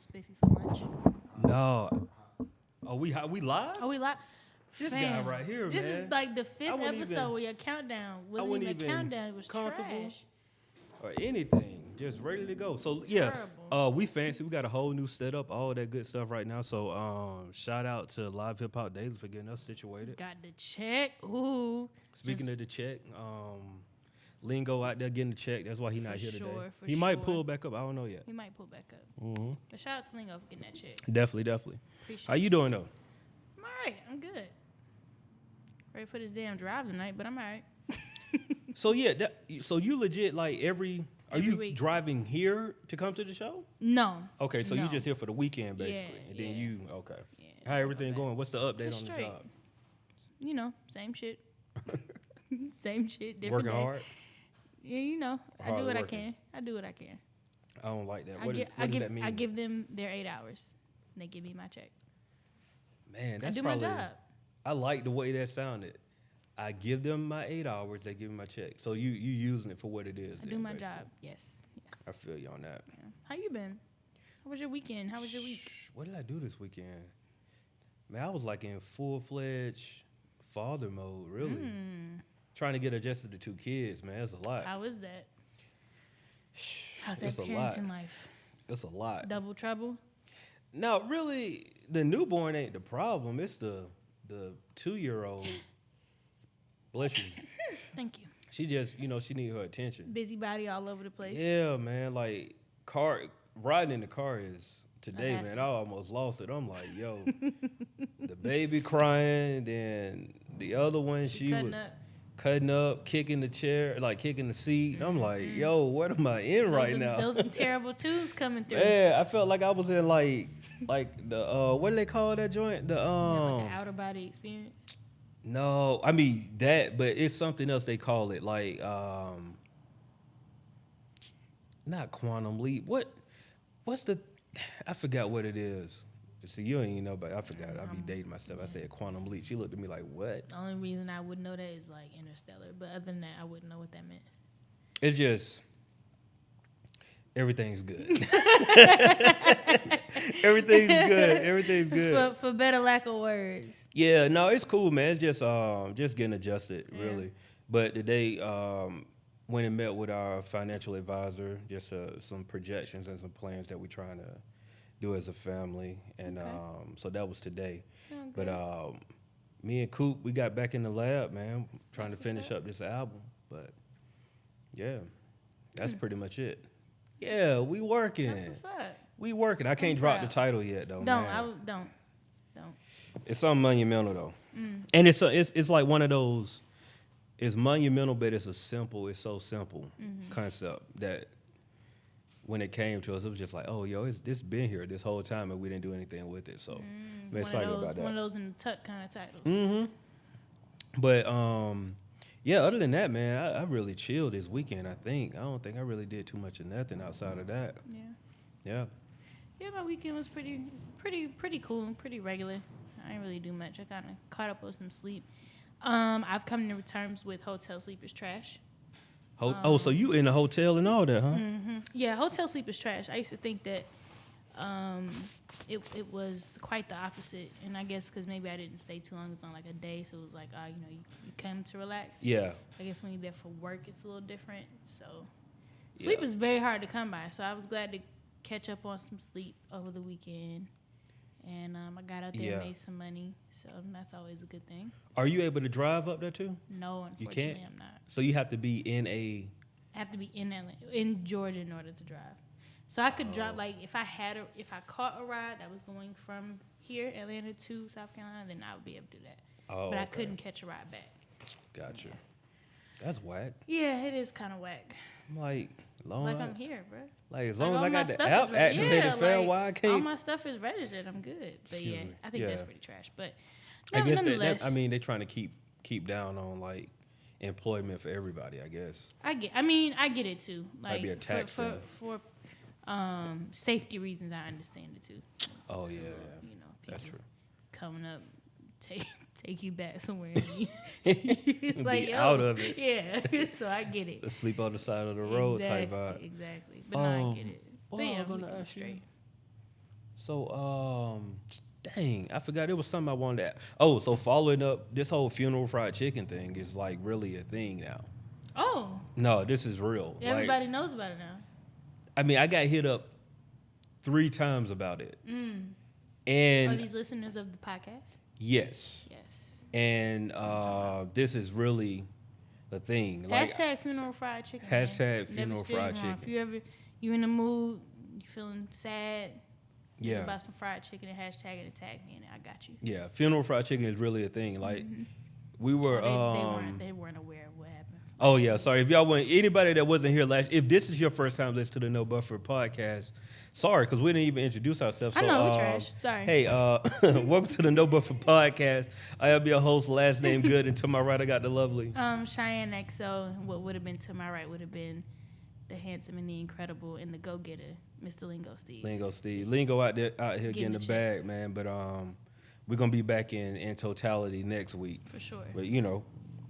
spiffy for lunch. No. Oh, we live? Oh, we live. This guy right here, this man. is like the fifth wouldn't episode even- where your countdown wasn't wouldn't even a even countdown. It was comfortable. trash. Or anything, just ready to go. So Terrible. we fancy. We got a whole new setup, all that good stuff right now. So shout out to Live Hip Hop Daily for getting us situated. Got the check. Ooh. Speaking of the check, Lingo out there getting the check. That's why he not For here sure, today. for He might sure. pull back up. I don't know yet. He might pull back up. Mm-hmm. But shout out to Lingo for getting that check. Definitely. Appreciate How you doing though? I'm all right. I'm good. Ready for this damn drive tonight, but I'm all right. So yeah, so you legit like are Every you week. driving here to come to the show? No. Okay, so No. you just here for the weekend basically, Yeah, and then yeah. you okay. Yeah, How everything okay. going? What's the update It's on the straight. job? You know, same shit. Same shit, different Working day. hard. Yeah, you know, I Hard do what I working. can. I do what I can. I don't like that. I What, give, what does that mean? I give them their 8 hours. And they give me my check. Man, that's I do probably. my job. I like the way that sounded. I give them my 8 hours. They give me my check. So you using it for what it is. I do then, my basically. job. Yes. I feel you on that. Yeah. How you been? How was your weekend? How was your week? What did I do this weekend? Man, I was like in full-fledged father mode, really. Trying to get adjusted to 2 kids, man. That's a lot. How is that? How's that It's a lot. parenting life? It's a lot. Double trouble? No, really, the newborn ain't the problem. It's the 2-year-old. Bless you. Thank you. She just, she need her attention. Busybody all over the place. Yeah, man. Like riding in the car is today, That's man. it. I almost lost it. I'm like, yo, the baby crying, then the other one she cutting was up. cutting up, kicking the chair, like kicking the seat. I'm like, yo, what am I in right now? Those are terrible twos coming through. Man, I felt like I was in like the what do they call that joint? The Yeah, like an outer body experience. No, I mean that, but it's something else they call it, like not quantum leap. What's the? I forgot what it is. See, you ain't even know, but I forgot. I be dating myself. I said quantum leap. She looked at me like, what? The only reason I would know that is like Interstellar, but other than that, I wouldn't know what that meant. It's just everything's good. Everything's good. Everything's good. For better lack of words. Yeah, no, it's cool, man. It's just getting adjusted, Yeah. really. But today, went and met with our financial advisor, just some projections and some plans that we're trying to do as a family, and Okay. so that was today. Oh, But good. me and Coop, we got back in the lab, man, trying That's to finish what's up. up this album. But yeah, that's pretty much it. Yeah, we working. That's what's up. We working. I can't drop the proud. title yet, though. Don't. man. Don't. It's something monumental though, and it's like one of those. It's monumental, but it's so simple concept that when it came to us, it was just like, oh, yo, this been here this whole time, and we didn't do anything with it. So I'm excited about that. One of those in the tuck kind of titles. Mm-hmm. But yeah, other than that, man, I really chilled this weekend. I don't think I really did too much of nothing outside of that. Yeah. Yeah. Yeah, my weekend was pretty cool and pretty regular. I didn't really do much. I kind of caught up with some sleep. I've come to terms with hotel sleep is trash. So you in a hotel and all that, huh? Yeah, hotel sleep is trash. I used to think that it was quite the opposite, and I guess because maybe I didn't stay too long. It's on like a day, so it was like, you come to relax. Yeah. I guess when you're there for work, it's a little different. So sleep is very hard to come by. So I was glad to catch up on some sleep over the weekend. And I got out there and made some money, so that's always a good thing. Are you able to drive up there too? No, You unfortunately, can't? I'm not. So you have to be in a. I have to be in Georgia in order to drive. So I could drive, like, if I caught a ride that was going from here, Atlanta, to South Carolina, then I would be able to do that. Oh, but I okay. couldn't catch a ride back. Gotcha. That's whack. Yeah, it is kind of whack. I'm like, long. Like, I'm here, bro. Like as Like, long as all I my got the stuff app is registered. activated, Yeah, fam, like, why I all can't? my stuff is registered. I'm good. But Excuse yeah, me. I think that's Yeah. pretty trash. But I guess nonetheless, they trying to keep down on like employment for everybody. I guess. I get it too. Like Might be a tax for, thing. for safety reasons, I understand it too. Oh yeah, You know, that's people true. coming up, take you back somewhere. And you, like, Be yo, out of it. Yeah, so I get it. The sleep on the side of the road type vibe. Exactly. But no, I get it. But what yeah, I was we gonna can ask you? straight. So, dang, I forgot. It was something I wanted to. Oh, so following up, this whole funeral fried chicken thing is like really a thing now. Oh. No, this is real. Everybody knows about it now. I mean, I got hit up 3 times about it. And are these listeners of the podcast? Yes. Yes. And this is really the thing. Hashtag funeral fried chicken. Hashtag funeral fried chicken. If you in the mood, you feeling sad, yeah, about some fried chicken and hashtag it and tag me in it. I got you. Yeah, funeral fried chicken is really a thing. Like we were, they weren't aware of what happened. Oh yeah, sorry. If y'all want anybody that wasn't here if this is your first time listening to the No Buffer podcast, sorry because we didn't even introduce ourselves. I know we're trash. Sorry. Hey, welcome to the No Buffer podcast. I am your host, last name Good, and to my right I got the lovely Cheyenne XO. And what would have been to my right would have been the handsome and the incredible and the go-getter, Mr. Lingo Steve. Lingo out here getting the bag, man. But we're gonna be back in totality next week for sure. But you know,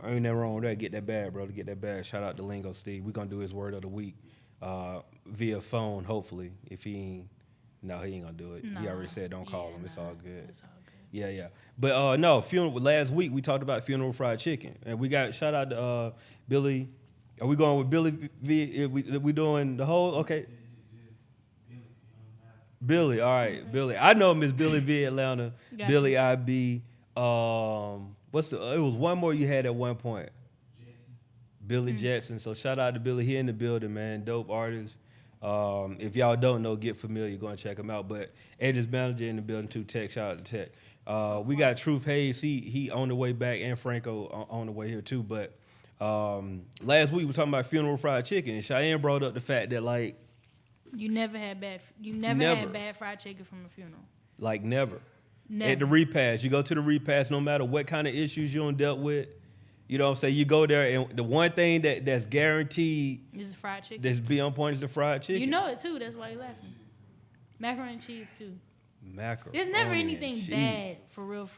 I ain't nothing wrong with that. Get that bag, brother. Get that bag. Shout out to Lingo Steve. We're gonna do his word of the week via phone, hopefully. If he ain't, no, he ain't gonna do it. He already said don't call him. It's all good. It's all good. Yeah. But no, funeral. Last week we talked about funeral fried chicken, and we got shout out to Billy. Are we going with Billy V? We doing the whole? Okay. Billy, all right, Billy. I know Miss Billy V Atlanta. Billy IB. It was one more you had at one point. Billy Jetson. So shout out to Billy here in the building, man. Dope artist. If y'all don't know, get familiar. Go and check him out. But Edge's manager in the building too. Tech. Shout out to Tech. We got Truth Hayes. He on the way back, and Franco on the way here too. But last week we were talking about funeral fried chicken, and Cheyenne brought up the fact that like you never had bad fried chicken from a funeral. Like never. At the repast, you go to the repast, no matter what kind of issues you done dealt with. You know what I'm saying? You go there, and the one thing that's guaranteed is the fried chicken. That's be on point is the fried chicken. You know it too. That's why you're laughing. Macaroni and cheese too. Macaroni. There's never anything bad for real.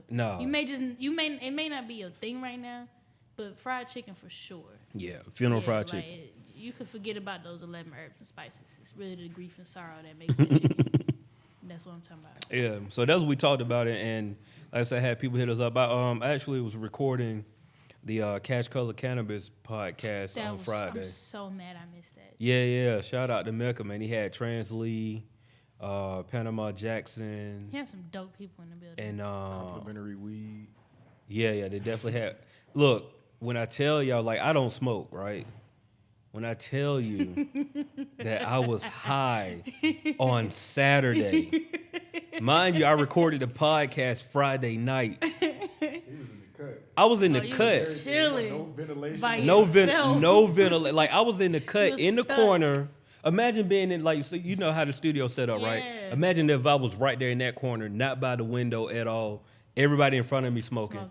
No. It may not be your thing right now, but fried chicken for sure. Yeah, funeral fried chicken. You could forget about those 11 herbs and spices. It's really the grief and sorrow that makes that chicken. That's what I'm talking about. Yeah, so that's what we talked about it, and like I said, I had people hit us up. I actually was recording the Cash Color Cannabis podcast on Friday. I'm so mad I missed that. Yeah. Shout out to Mecca, man. He had Trans Lee, Panama Jackson. He had some dope people in the building. And complimentary weed. Yeah, they definitely had. Look, when I tell y'all, like, I don't smoke, right? When I tell you that I was high on Saturday, mind you, I recorded the podcast Friday night. He was in the cut. I was in the cut. Chilling. No ventilation. No ventilation. Like I was in the cut in the corner. Imagine being in like, so you know how the studio set up, right? Imagine if I was right there in that corner, not by the window at all. Everybody in front of me smoking.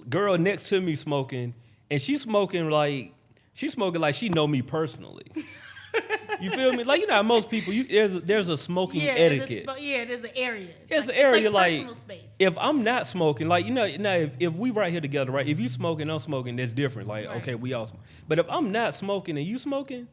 Girl next to me smoking, and she's smoking like she know me personally. You feel me? Like, you know how most people, there's a smoking etiquette. There's an area. There's an area like space. If I'm not smoking, like, you know, if we right here together, right? If you smoking, I'm smoking, that's different. Like, right. Okay, we all smoke. But if I'm not smoking and you smoking,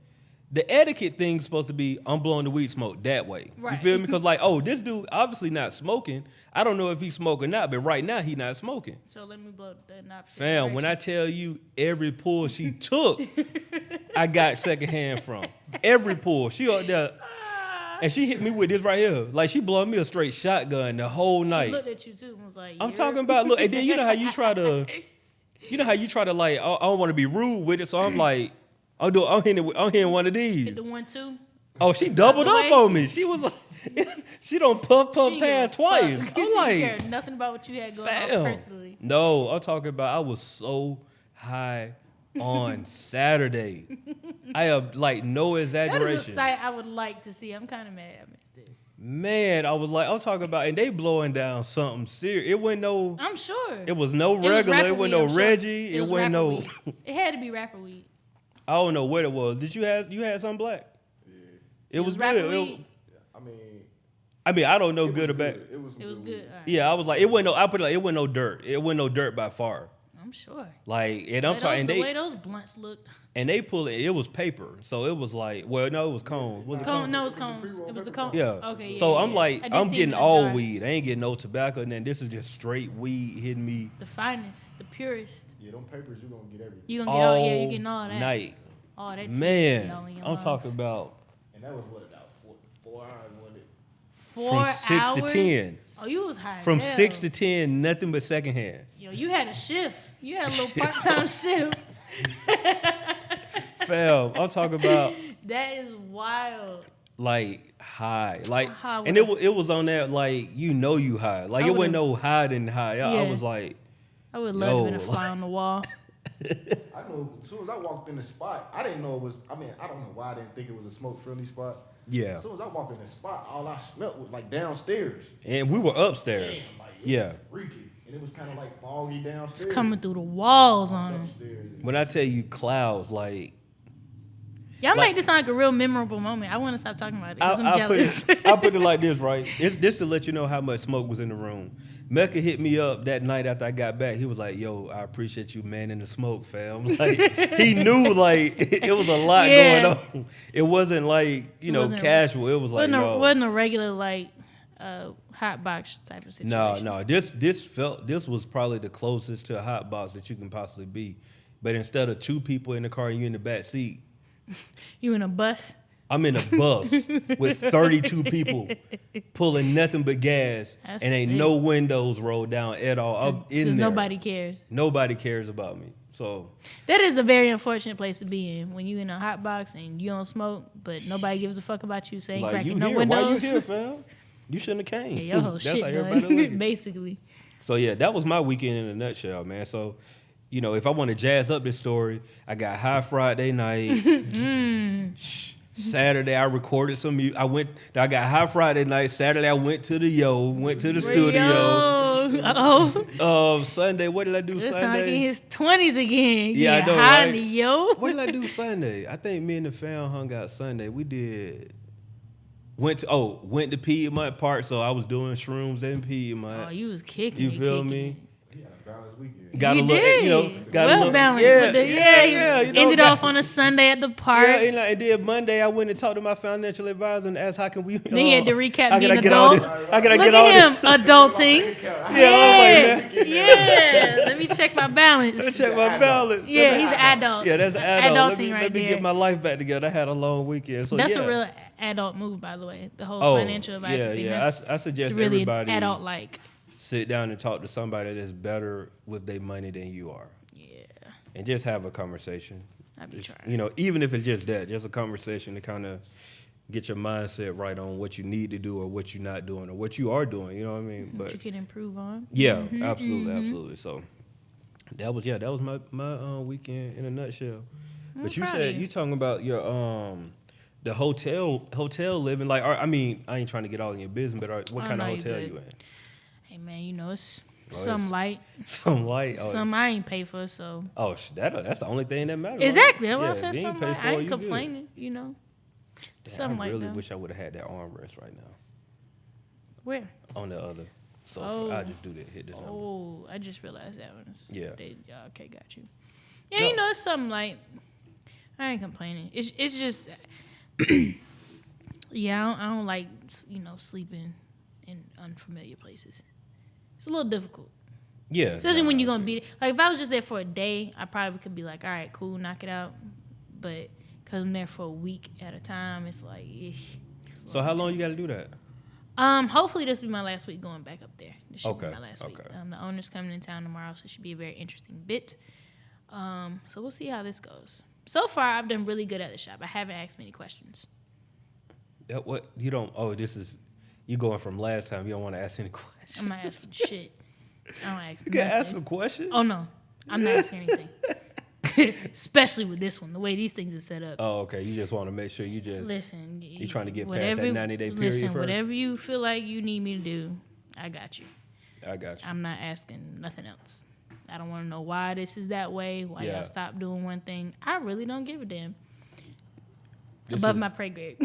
the etiquette thing's supposed to be I'm blowing the weed smoke that way. Right. You feel me? Because like, oh, this dude obviously not smoking. I don't know if he's smoking or not, but right now he not smoking. So let me blow the knob. Fam, when I tell you every pull she took, I got secondhand from. Every pull. She out there, and she hit me with this right here. Like, she blowing me a straight shotgun the whole night. She looked at you too and was like, I'm talking about, look, and then you know how you try to like, I don't want to be rude with it, so I'm like, I'm hitting one of these. Hit the 1-2. Oh, she doubled up on me. She was like, she don't puff past twice. I'm like, care nothing about what you had going on personally. No, I'm talking about I was so high on Saturday. I have like no exaggeration. That is a sight I would like to see. I'm kind of mad I missed it. Man, I was like, I'm talking about, and they blowing down something serious. It wasn't no. I'm sure. It was no regular. It wasn't no Reggie. It wasn't no. Weed. It had to be rapper weed. I don't know what it was. Did you had something black? Yeah. It was good. I mean, I don't know good or bad. It was good. Right. Yeah, I was like, it wasn't no. I put it like, it wasn't no dirt. It wasn't no dirt by far. I'm sure. Like, and I'm talking, the way those blunts looked. And they pull it. It was paper, so it was like, well, no, it was cones. Was it cones? No, it was cones. It was the cone. Yeah. Okay. Yeah, so yeah, I'm yeah. like, I did I'm see getting them in all the jar. weed. I ain't getting no tobacco, and then this is just straight weed hitting me The finest, the purest. Yeah, them papers, you gonna get everything. You gonna get all all? Yeah, you getting all that. night. All that. Man, THC all in your I'm lungs. talking about And that was what, about 4 hours, wasn't it? 4 from 6 hours? to 10. Oh, you was high. From as hell. 6 to 10, nothing but secondhand. Yo, you had a shift. You had a little part-time shift. Fam, I'm talking about That is wild. like high, like, High and it was on that like you high, like I it wasn't would've- no high than high. I Yeah. was like, I would love to have been a Yo. fly on the wall. I know as soon as I walked in the spot, I didn't know it was, I don't know why I didn't think it was a smoke-friendly spot. yeah. As soon as I walked in the spot, all I smelled was like downstairs. And we were upstairs. Like, it Yeah. was freaky. And it was kind of like foggy downstairs. It's coming through the walls on him. upstairs. When I tell you clouds, like Y'all Like- make this sound like a real memorable moment. I want to stop talking about it because I'm I'll put jealous. I'll put it like this, right? It's this to let you know how much smoke was in the room. Mecca hit me up that night after I got back. He was like, "Yo, I appreciate you manning the smoke, fam." Like he knew like it was a lot Yeah. going on. It wasn't like wasn't- casual. It was like wasn't a regular like hot box type of situation. no. This was probably the closest to a hot box that you can possibly be. But instead of 2 people in the car and you in the back seat, You in a bus? I'm in a bus with 32 people pulling nothing but gas That's and ain't sick. no windows rolled down at all. I'm in Because there. nobody cares. Nobody cares about me. So That is a very unfortunate place to be in when you in a hot box and you don't smoke, but nobody gives a fuck about you. So ain't like cracking you no here? windows. Why you here, fam? You shouldn't have came. Yeah, your whole That's shit how everybody done, look at it. basically. So yeah, that was my weekend in a nutshell, man. So, if I want to jazz up this story, I got high Friday night. Saturday I recorded some music. I got high Friday night. Saturday I went to the studio. Uh-oh. Sunday, what did I do This sound like in Sunday? his 20s again. Yeah, I know, high right? in the yo. What did I do Sunday? I think me and the fam hung out Sunday. We went to Piedmont Park, so I was doing shrooms in Piedmont. Oh, you was kicking You it, feel kicking me? it. He had a balanced weekend. Got You a little, did. got a well little balanced. Yeah, with the, yeah, you ended off on a Sunday at the park. Yeah, and then Monday I went and talked to my financial advisor and asked how can we. Then he had to recap how can being I get all adult. this? How can I Look get all at him, this? adulting. Yeah, I was like, man, Yeah. Let me check my balance. let's check my balance. Yeah, he's an adult. Yeah, that's an adult. Adulting Let right me there. get my life back together. I had a long weekend, so That's yeah. a real adult move, by the way. The whole Oh, financial advisor yeah, thing. yeah. That's, I suggest it's really everybody adult-like. sit down and talk to somebody that's better with their money than you are, Yeah, and just have a conversation. I be Just, trying. even if it's just that, just a conversation to kind of get your mindset right on what you need to do or what you're not doing or what you are doing. You know what I mean? What But you can improve on. yeah, absolutely. So that was my weekend in a nutshell. I'm But you proud of said you. you talking about your the hotel living. Like, I mean, I ain't trying to get all in your business, but what Oh, kind no, of you hotel good. you in? Hey man, it's Oh, some it's- light, Some light. Oh, some I ain't pay for. So that's the only thing that matters. right? exactly, that's what I Yeah, said. if you Some pay light. for I it, ain't you good. complaining. Damn, Something I like really that. wish I would have had that armrest right now Where? on the other sofa. Oh. I just do that. Hit this number. Oh, I just realized that one. Yeah. Okay, got you. Yeah, No. it's something like I ain't complaining. It's just yeah, I don't like sleeping in unfamiliar places. It's a little difficult, Yeah. especially when nah, you're gonna be like. If I was just there for a day, I probably could be like, all right, cool, knock it out. But because I'm there for a week at a time, it's like. It's a So little how long you got to intense. do that? Hopefully this will be my last week going back up there. This should be Okay, my last week. okay. The owner's coming in town tomorrow, so it should be a very interesting bit. So we'll see how this goes. So far, I've done really good at the shop. I haven't asked many questions. That what you don't? Oh, this is you going from last time. You don't want to ask any questions. I'm not asking shit. I don't ask You can ask a nothing. question. Oh no, I'm not asking anything. Especially with this one, the way these things are set up. Oh, okay. You just want to make sure you just. Listen, You trying to get past whatever- that 90-day period Listen, first? whatever you feel like you need me to do, I got you. I got you. I'm not asking nothing else. I don't want to know why this is that way, why Yeah. y'all stop doing one thing. I really don't give a damn. This Above is- my pay grade.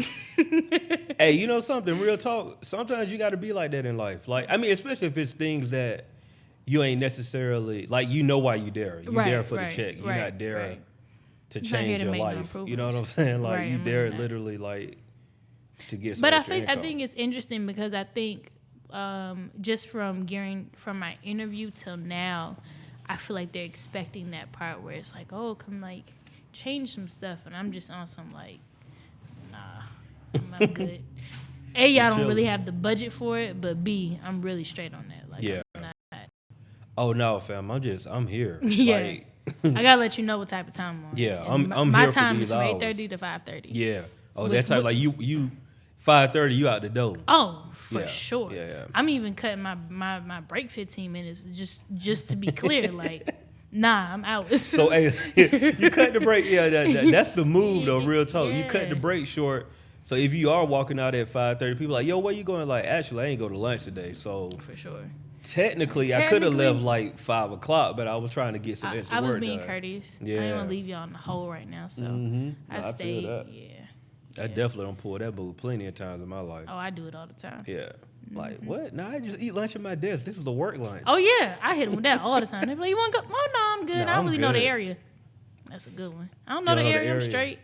Hey, something? Real talk. Sometimes you got to be like that in life. Like, I mean, especially if it's things that, you ain't necessarily like you know why you there. You there for the check. You're not there to change your life. You know what I'm saying? Like you there literally like to get some extra income. I think it's interesting because I think just from my interview till now, I feel like they're expecting that part where it's like, oh, come like change some stuff, and I'm just on some like, nah, I'm good. A, y'all don't really have the budget for it, but B, I'm really straight on that. Like, yeah. I'm not. Oh no, fam, I'm here. Yeah. Like, I gotta let you know what type of time I'm on. Yeah, and I'm my here time for is these from hours. 8:30 to 5:30. Yeah. Oh, that type like you 5:30, you out the door. Oh, for sure. Yeah. I'm even cutting my break 15 minutes just to be clear. Like, nah, I'm out. So hey, you cut the break. Yeah, that's the move though. Real talk. You cut the break short. So if you are walking out at 5:30, people are like, yo, where you going? Like, actually, I ain't go to lunch today. So for sure. Technically, I could have left like 5 o'clock, but I was trying to get some extra work done. I was being courteous. Yeah. I didn't want to leave y'all in the hole right now, so I stayed. I definitely don't pull that move plenty of times in my life. Oh, I do it all the time. Yeah. Like, what? No, I just eat lunch at my desk. This is a work lunch. Oh, yeah. I hit them with that all the time. They be like, you want to go? Oh, no, I'm good. I don't really know the area. That's a good one. I don't know the area. I'm straight.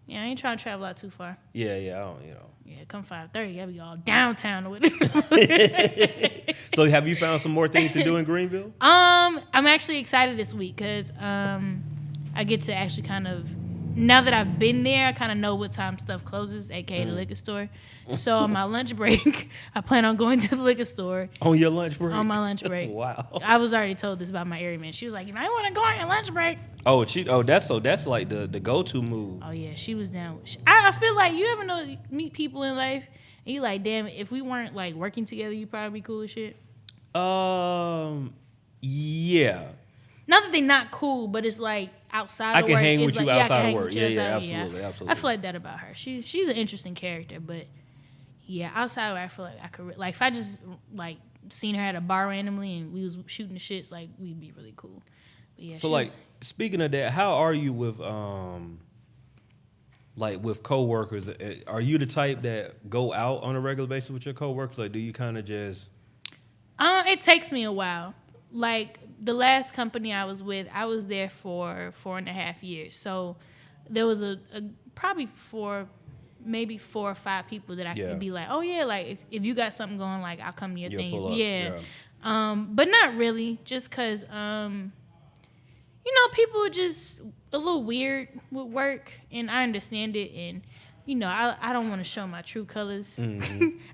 Yeah, I ain't trying to travel out too far. Yeah, I don't, Yeah, come 5:30, I'll be all downtown with it. So have you found some more things to do in Greenville? I'm actually excited this week because I get to actually kind of, now that I've been there, I kind of know what time stuff closes, aka the liquor store. So on my lunch break, I plan on going to the liquor store. On your lunch break? On my lunch break. Wow. I was already told this by my area man. She was like, you might want to go on your lunch break. Oh, that's like the go-to move. Oh yeah, she was down. I feel like you ever know you meet people in life and you like, damn, if we weren't like working together, you'd probably be cool as shit. Yeah. Not that they're not cool, but it's like outside of work. I can hang with you outside of work. Yeah, absolutely. I feel like that about her. She's an interesting character, but yeah, outside of work, I feel like I could like if I just like seen her at a bar randomly and we was shooting the shits, like we'd be really cool. But yeah. So like speaking of that, how are you with like with coworkers? Are you the type that go out on a regular basis with your coworkers? Like, do you kind of just? It takes me a while. Like the last company I was with, I was there for 4.5 years. So there was a probably maybe 4 or 5 people that I could be like, oh yeah, like if you got something going, like I'll come to your thing. Pull up. Yeah. But not really, just cause you know, people are just a little weird with work, and I understand it, and you know, I don't want to show my true colors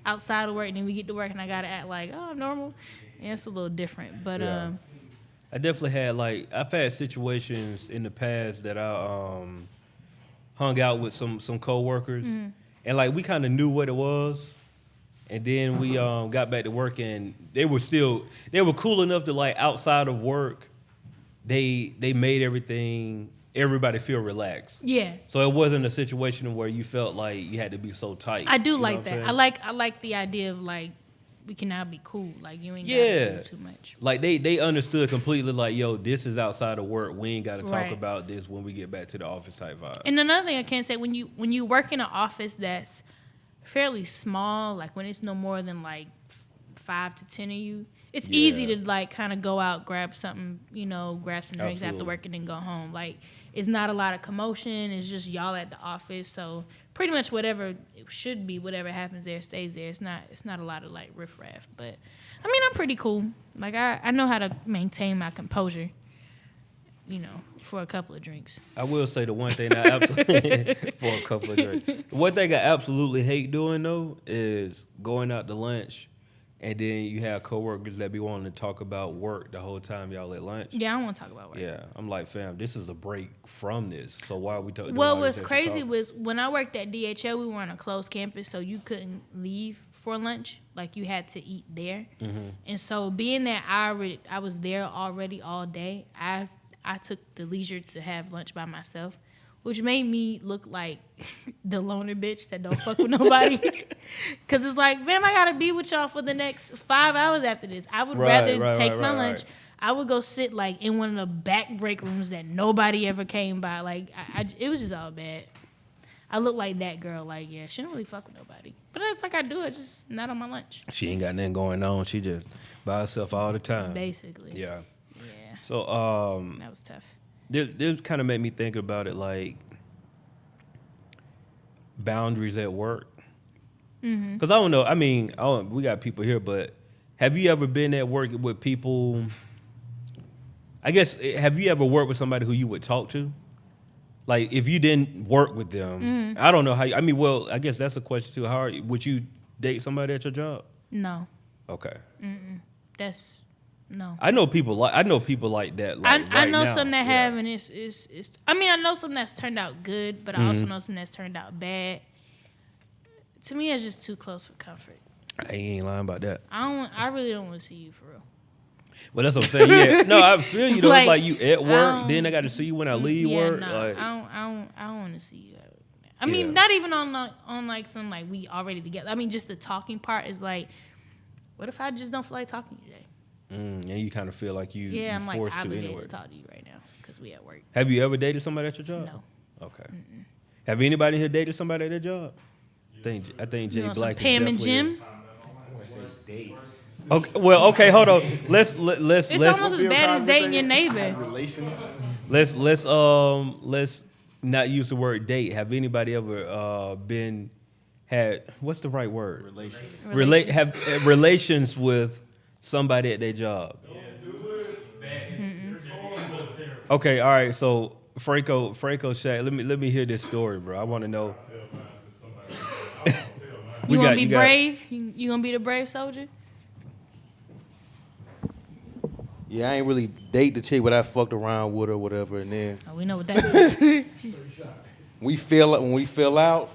outside of work, and then we get to work and I gotta act like, oh, I'm normal. Yeah, it's a little different, but I definitely had I've had situations in the past that I hung out with some coworkers, and like we kind of knew what it was, and then we got back to work, and they were cool enough to like outside of work, they made everybody feel relaxed. Yeah. So it wasn't a situation where you felt like you had to be so tight. I do like that. I like the idea of like we can now be cool. Like you ain't gotta do too much. Like they understood completely like, yo, this is outside of work. We ain't gotta talk about this when we get back to the office type vibe. And another thing I can say, when you work in an office that's fairly small, like when it's no more than like 5 to 10 of you, it's easy to like kind of go out, grab something, you know, grab some drinks after work and then go home. Like it's not a lot of commotion. It's just y'all at the office. So pretty much whatever it should be, whatever happens there stays there. It's not a lot of like riffraff. But I mean, I'm pretty cool. Like I know how to maintain my composure, you know, for a couple of drinks. I will say the one thing I absolutely for a couple of drinks. The one thing I absolutely hate doing though is going out to lunch. And then you have coworkers that be wanting to talk about work the whole time y'all at lunch. Yeah, I don't want to talk about work. Yeah, I'm like, fam, this is a break from this. So why are we talking? Well, what's crazy was when I worked at DHL, we were on a closed campus, so you couldn't leave for lunch. Like you had to eat there. Mm-hmm. And so being that I was there already all day, I took the leisure to have lunch by myself, which made me look like the loner bitch that don't fuck with nobody. Because it's like, fam, I got to be with y'all for the next 5 hours after this. I would rather take my lunch. I would go sit like in one of the back break rooms that nobody ever came by. Like, it was just all bad. I look like that girl. Like, yeah, she don't really fuck with nobody. But it's like I do it, just not on my lunch. She ain't got nothing going on. She just by herself all the time. Basically. Yeah. Yeah. So That was tough. this kind of made me think about it, like boundaries at work. Because I don't know. I mean, we got people here, but have you ever been at work with people? I guess, have you ever worked with somebody who you would talk to? Like, if you didn't work with them, I don't know how. I mean, well, I guess that's a question too. How would you date somebody at your job? No. Okay. That's no. I know people like that. Like, I know now. some that have, and it's. I mean, I know some that's turned out good, but I also know some that's turned out bad. To me, it's just too close for comfort. I ain't lying about that. I really don't want to see you for real. Well, that's what I'm saying. Yeah, no, I feel you though. Like, it's like you at work, then I got to see you when I leave work. No, like, I don't want to see you. I mean, not even on like some like we already together. I mean, just the talking part is like, what if I just don't feel like talking to you today? and you kind of feel like you I'm like forced to obligated anyway. to talk to you right now because we at work. Have you ever dated somebody at your job? No. Okay. Have anybody here dated somebody at their job? I think Jay You know, Black. some Pam and is Jim. I want to say date. Okay. Well, okay. Hold on. Let's It's almost as bad as dating your neighbor. Relations. let's not use the word date. Have anybody ever had what's the right word? Relations. Have relations with somebody at their job. Okay, all right. So Franco Shaq, let me hear this story, bro. I want to know. You gonna be brave? You gonna be the brave soldier? Yeah, I ain't really date the chick, but I fucked around with her, whatever, and then Oh, we know what that is. It when we fell out,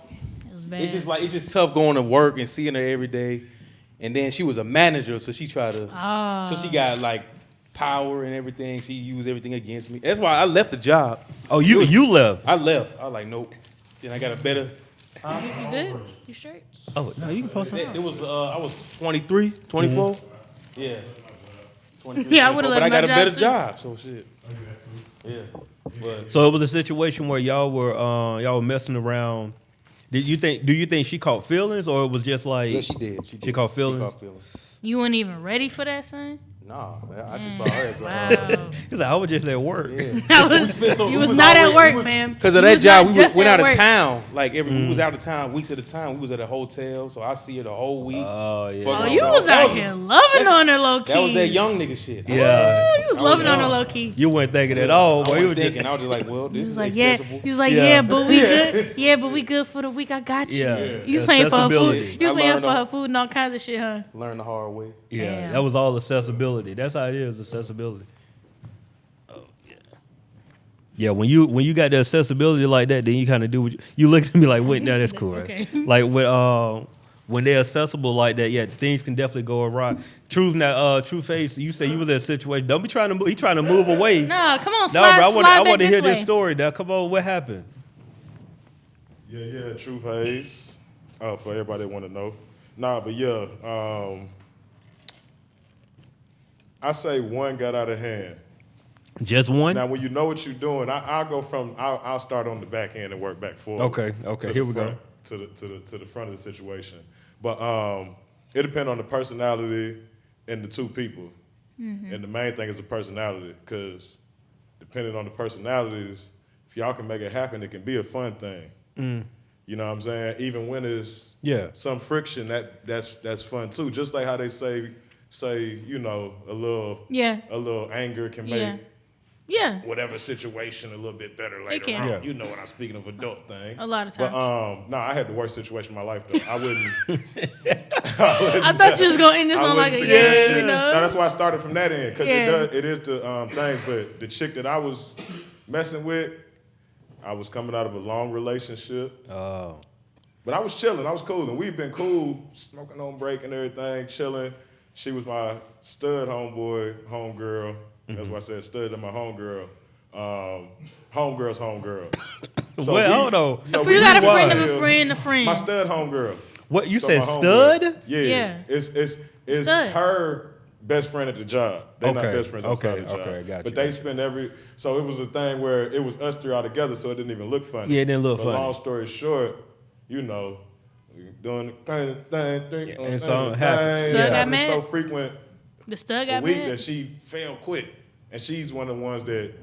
was bad. it's just tough going to work and seeing her every day. And then she was a manager, so she tried to, so she got like power and everything. She used everything against me. That's why I left the job. Oh, you left. I left. I was like, nope. Then I got a better. You good? You straight? Oh no, you can post it. It was I was 23, 24. Yeah. 23, Yeah, I would've 24, but I left got my a better job, too. job, so shit. Yeah. But So it was a situation where y'all were messing around. Do you think she caught feelings, or it was just like yeah, she did. She caught feelings? You weren't even ready for that, son? Nah, I just saw her as a Wow. He's like, I was just at work. Yeah. You was not at work, fam. Because of You that was job, not we just went at out of work. town. Like we was out of town weeks at a time. We was at a hotel, so I see her the whole week. Oh yeah. Oh, you was out here loving on her low key. That was that young nigga shit. Yeah. Oh, you was loving on her young. low key. You weren't thinking at all. I Boy. You was were thinking. just, I was just like, well, He this was is like, accessible. He was like, Yeah. yeah, but we good. Yeah, but we good for the week. I got you. Yeah. You was paying for her food. Accessibility. You was I paying learned for on- her food and all kinds of shit, huh? Learn the hard way. yeah. Damn. That was all accessibility. That's how it is. Accessibility. Oh yeah. Yeah. When you got the accessibility like that, then you kind of do what you look at me like, wait, no, that's cool. Right? Okay. Like when they're accessible like that, yeah, things can definitely go awry. True Face, you say you was in a situation. Don't be trying to move. He trying to move away. Nah, come on, No, slide, bro, I slide want back to hear this this way. story. Now, come on, what happened? Yeah, True Haze. For everybody that want to know. Nah, but yeah, I say one got out of hand. Just one. Now, when you know what you're doing, I'll start on the back end and work back forward. Okay, to here the we go. front, to the front of the situation. But it depends on the personality and the two people. And the main thing is the personality, because depending on the personalities, if y'all can make it happen, it can be a fun thing. You know what I'm saying? Even when there's some friction, that's fun too. Just like how they say you know, a little anger can make Yeah. whatever situation a little bit better It later can. on. Yeah. You know when I'm speaking of adult things. A lot of But times. no, I had the worst situation of my life though. I wouldn't. I thought you was gonna end this on like a you No, know. that's why I started from that end, because Yeah. it is the things. But the chick that I was messing with, I was coming out of a long relationship. Oh. But I was chilling. I was cool. And we've been cool, smoking on break and everything, chilling. She was my stud homegirl. That's why I said stud to my homegirl. Homegirl's homegirl. Well, hold on. So you got a friend of a friend, a friend. My stud homegirl. What you So said? my homegirl. Stud? Yeah. Yeah. It's Stud. her best friend at the job. They're not Okay, best friends outside the job. okay, got But you. they spend so it was a thing where it was us three all together, so it didn't even look funny. Yeah, it didn't look but funny. Long story short, you know, we doing the kind of thing. Yeah, and so it happens. Stud It's got happening mad? so frequent The stud a got week mad. that she fell quick. And she's one of the ones that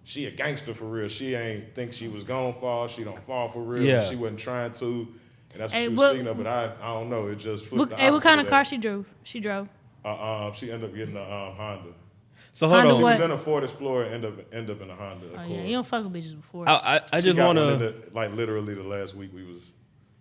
she a gangster for real. She ain't think she was gonna fall. She don't fall for real. Yeah. She wasn't trying to. And that's what Hey, she was what- speaking of. But I don't know. It just flipped the Hey, what opposite kind of of car that. she drove? She drove. She ended up getting a Honda. So hold Honda on. She what? was in a Ford Explorer, end up in a Honda Oh Accord. yeah, you don't fuck with bitches before. I She just got want one in to. the, like literally the last week we was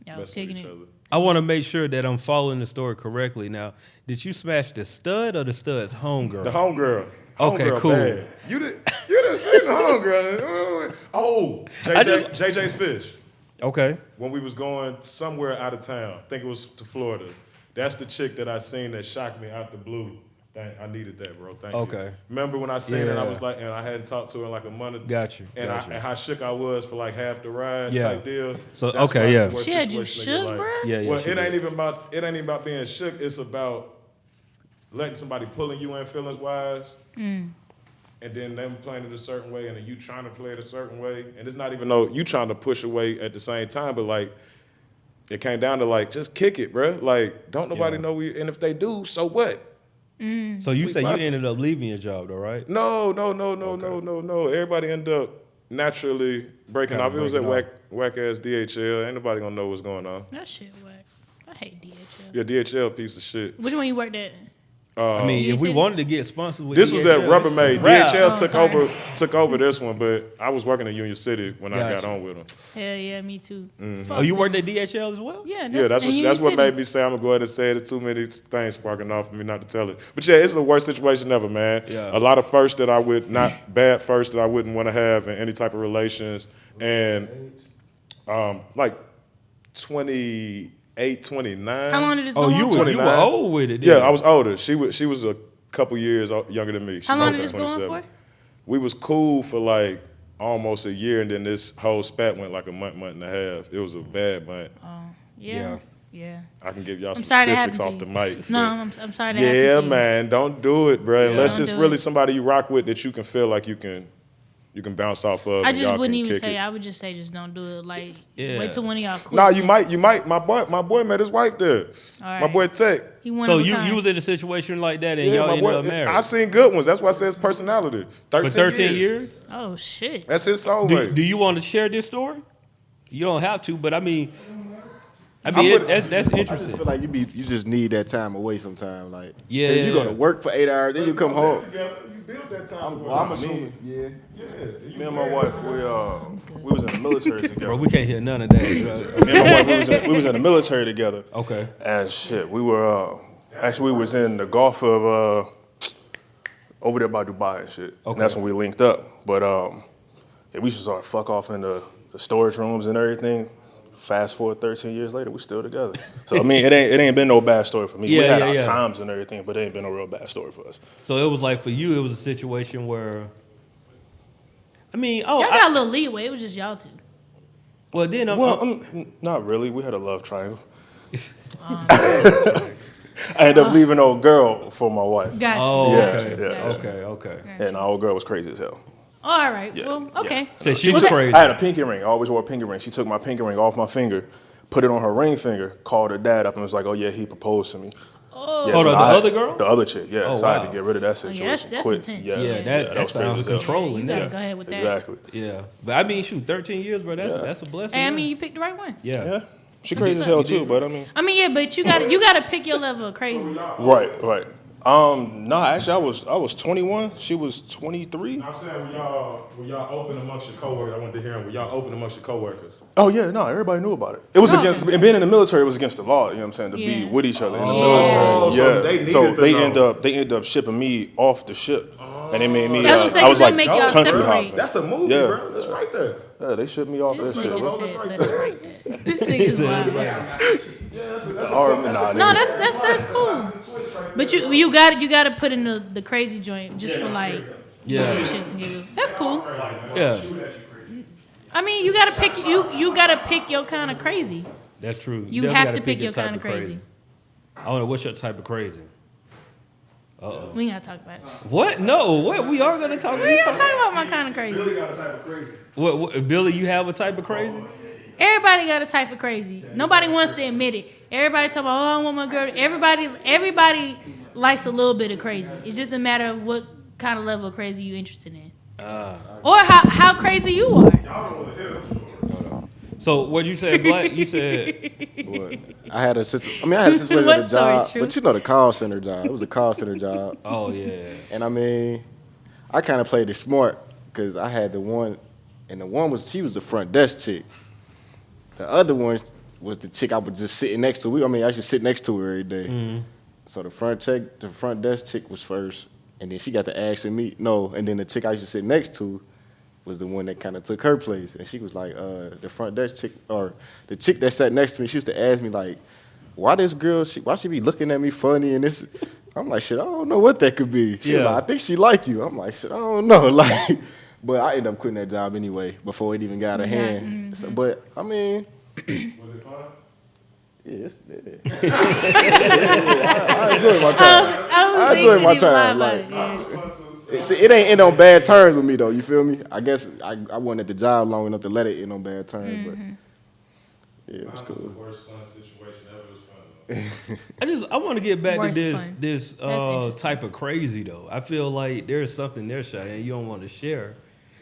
Y'all messing with kicking each it. other. I want to make sure that I'm following the story correctly. Now, did you smash the stud or the stud's homegirl? The homegirl. Okay, Homegirl cool. bad. You done seen the homegirl. Oh, JJ's Fish. Okay. When we was going somewhere out of town, I think it was to Florida. That's the chick that I seen that shocked me out the blue. I needed that, bro. Thank you. Okay. Remember when I seen her and I Yeah. was like, and I hadn't talked to her in like a month. Got you. And, got you. and how shook I was for like half the ride Yeah. type deal. So, That's okay, why it's yeah. the worst She had you situation in your shook, life. bruh? Yeah, yeah. Well, she it ain't did. even about being shook. It's about letting somebody pulling you in feelings wise, and then them playing it a certain way, and then you trying to play it a certain way, and it's not even though you trying to push away at the same time, but like it came down to like just kick it, bruh. Like don't nobody Yeah. know and if they do, so what? So you We say you fucking- ended up leaving your job, though, right? No. Everybody end up naturally breaking Kinda off. It was at breaking whack ass DHL. Ain't nobody gonna know what's going on. That shit whack. I hate DHL. Yeah, DHL piece of shit. Which one you worked at? I mean, You if we said- wanted to get sponsored with This was at DHL, Rubbermaid. it's a wrap. DHL Oh, took over this one, but I was working in Union City when I got Gotcha. on with them. Hell yeah, me too. Oh, you worked at DHL as well? Yeah, Yeah, that's in Union what City. made me say I'm gonna go ahead and say it. There's too many things sparking off for me not to tell it. But yeah, it's the worst situation ever, man. Yeah. A lot of firsts that I would not bad firsts that I wouldn't want to have in any type of relations, and like 28, 29. How long did this go Oh, on you for? were 29? old with it. Yeah, didn't I you? was older. She was a couple years younger than me. She How long was did this go on 27. for? We was cool for like almost a year, and then this whole spat went like a month and a half. It was a bad month. Yeah. I can give y'all I'm sorry that specifics happened off to the you. mic. No, but- I'm sorry that yeah, happened to you. man, don't do it, bro. Unless Don't it's do really it. somebody you rock with that you can feel like you can bounce off of. I and just y'all wouldn't can even kick say. it. I would just say, just don't do it. Like, Yeah. wait till one of y'all quit. Nah, you might. My boy met his wife there. All My right. boy Tech. He one So of a you kind. was in a situation like that and Yeah, y'all my ended boy. up married I've seen good ones. That's why I say it's personality. 13 for 13 years? Oh shit. That's his Do, soulmate. do you want to share this story? You don't have to, but I mean, with- that's I just interesting. feel like you just need that time away sometime. Like, Yeah. if you go to work for 8 hours, then you come home. Together, you build that time. I'm assuming, yeah. Me and my wife, we was in the military together. Bro, we can't hear none of that. Me and my wife, we was in the military together. Okay. And shit, we were actually we was in the Gulf of over there by Dubai and shit. Okay. And that's when we linked up. But yeah, we just started fuck off in the storage rooms and everything. Fast forward 13 years later, we still together. So I mean, it ain't been no bad story for me. We Yeah, had yeah, our yeah. times and everything, but it ain't been no real bad story for us. So it was like for you, it was a situation where, I mean, Y'all got a little leeway. It was just y'all two. well then, Not really. We had a love triangle. I ended up leaving old girl for my wife. Got you. oh, Yeah, okay, yeah. okay. And our old girl was crazy as hell. All right. Yeah, Well, yeah. okay. So she was Well, crazy. I had a pinky ring. I always wore a pinky ring. She took my pinky ring off my finger, put it on her ring finger, called her dad up, and was like, "Oh yeah, he proposed to me." Oh, Yeah, Hold on, the I had- other girl? The other chick, yeah. Oh, so I had wow. to get rid of that yeah, situation. that's quick. intense. Yeah, Yeah, that was sounds crazy as hell. controlling. You gotta Yeah, go ahead with that. Exactly. yeah. But I mean, shoot, 13 years, bro. That's a blessing. Hey, I man. mean, you picked the right one. yeah. Yeah. She crazy as hell too, but I mean, Yeah, but you gotta pick your level of crazy. right. Nah, actually, I was 21. She was 23. I'm saying when y'all open amongst your coworkers, I wanted to hear them. When y'all open amongst your coworkers. Oh yeah, no, everybody knew about it. It was Oh, against okay. and being in the military was against the law. You know what I'm saying? To Yeah. be with each other in the Oh, military. so Yeah. they needed So to they know. end up shipping me off the ship, and they made me. That's what I'm saying, I was 'cause like they make y'all country separate. hopping. That's a movie, Yeah. bro. That's right there. Yeah, they shipped me off This that shit. nigga bro. said, right let's break that. This nigga's wild. Or, nah, No, niggas- that's cool. But you got to put in the crazy joint just for like Yeah. shits and giggles. That's cool. Yeah. I mean, you gotta pick your kind of crazy. That's true. You definitely have gotta to pick your type kind of crazy. I don't know what's your type of crazy. We ain't gotta talk about it. What? No. What? We are gonna talk. We ain't gonna talk about my kind of crazy. Billy got a type of crazy. What? Billy, you have a type of crazy? Everybody got a type of crazy. Nobody wants to admit it. Everybody talk about, I want my girl. Everybody likes a little bit of crazy. It's just a matter of what kind of level of crazy you're interested in. Or how crazy you are. Y'all don't want to hear them stories. So what you said, Black? You said What? I had a situation at the What job, story's true? but you know the call center job. It was a call center job, oh yeah. and I mean, I kind of played it smart because I had the one, and the one she was the front desk chick. The other one was the chick I was just sitting next to. I used to sit next to her every day. So the front desk chick was first, and then she got to asking me. No, and then the chick I used to sit next to was the one that kind of took her place. And she was like, the front desk chick, or the chick that sat next to me, she used to ask me, like, why this girl, why she be looking at me funny and this? I'm like, shit, I don't know what that could be. She was like, I think she like you. I'm like, shit, I don't know. Like, but I ended up quitting that job anyway before it even got out of hand. So, but, I mean. Was it fun? Yeah, I enjoyed my time. I enjoyed my time. Like, see, it ain't end on bad terms with me though. You feel me? I guess I wasn't at the job long enough to let it end on bad terms. But yeah, it was cool. The worst fun situation ever was fun. I want to get back Worst to fun. this interesting. type of crazy though. I feel like there's something there, Cheyenne, you don't want to share.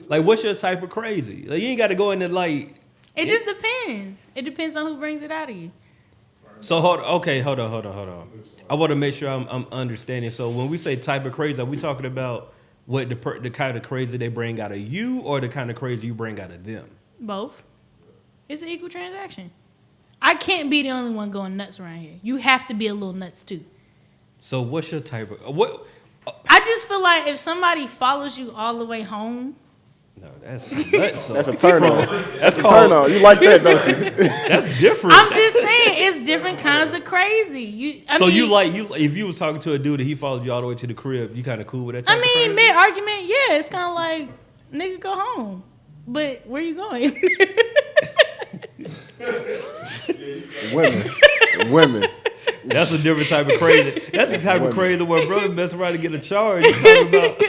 Like, what's your type of crazy? Like, you ain't got to go into like. It just depends. It depends on who brings it out of you. So hold on. I want to make sure I'm understanding. So when we say type of crazy, are we talking about what the kind of crazy they bring out of you, or the kind of crazy you bring out of them? Both. It's an equal transaction. I can't be the only one going nuts around here. You have to be a little nuts too. So what's your type of what? I just feel like if somebody follows you all the way home. No, that's nuts. That's a turn on. That's a called. turn on. You like that, don't you? That's different. I'm just saying it's different kinds of crazy. I mean, if you was talking to a dude and he followed you all the way to the crib, you kind of cool with that type of crazy? mid argument, yeah, it's kind of like nigga go home, but where you going? Women. That's a different type of crazy. That's the type of crazy where brother mess around to get a charge. You talking about?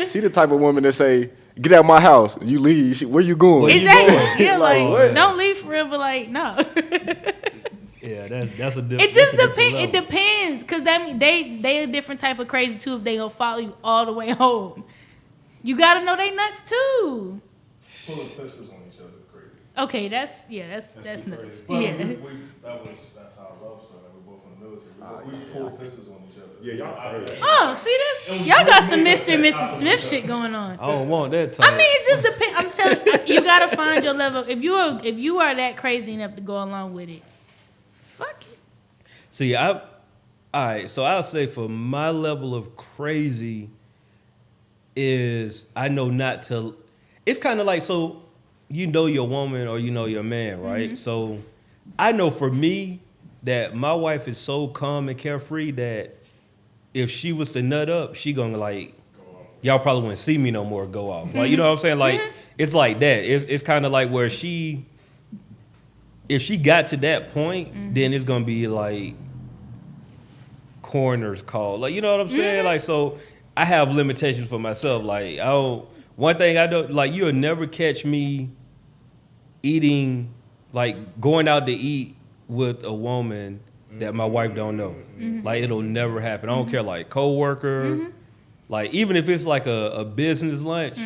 She the type of woman that say, "Get out of my house." You leave. Where you going? Where you Exactly. going? Yeah, like what? don't leave for real, but like no. Yeah, that's a different. It just that's a different depends. It level. depends, cause that mean they a different type of crazy too. If they gonna follow you all the way home, you gotta know they nuts too. Pulling pistols on each other, crazy. Okay, that's nuts. Yeah. That's our love story. We're both in the military. We pull pistols on each other. Yeah, y'all crazy. Oh, see this? Y'all got some Mr. and Mrs. Smith shit going on. I don't want that type. I mean, it just depends. I'm telling you, you gotta find your level. If you are that crazy enough to go along with it, fuck it. See, all right. So I'll say for my level of crazy is I know not to. It's kind of like, so you know your woman or you know your man, right? Mm-hmm. So I know for me that my wife is so calm and carefree that if she was to nut up, she gonna like, y'all probably wouldn't see me no more go off. Like, you know what I'm saying? Like, it's like that. It's kind of like where if she got to that point, then it's gonna be like coroner's call. Like, you know what I'm saying? Like, so I have limitations for myself. Like, one thing I don't, like, you'll never catch me eating, like going out to eat with a woman that my wife don't know. Like, it'll never happen. I don't care, like, co-worker, like, even if it's like a business lunch,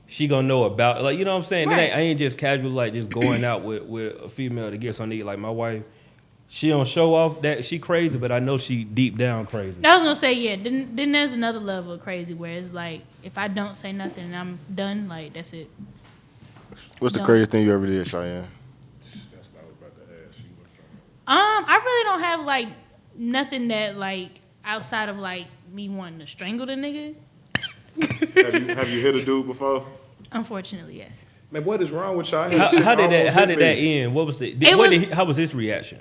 she gonna know about, like, you know what I'm saying? Right. I ain't just casual, like, just going out with a female to get something to eat. Like, my wife, she don't show off that she crazy, but I know she deep down crazy. I was gonna say, yeah. Then there's another level of crazy where it's like, if I don't say nothing and I'm done, like that's it. What's the No. craziest thing you ever did, Cheyenne? That's what I was about to ask you. I really don't have like nothing that like outside of like me wanting to strangle the nigga. Have you hit a dude before? Unfortunately, yes. Man, what is wrong with y'all? How did that end? What was how was his reaction?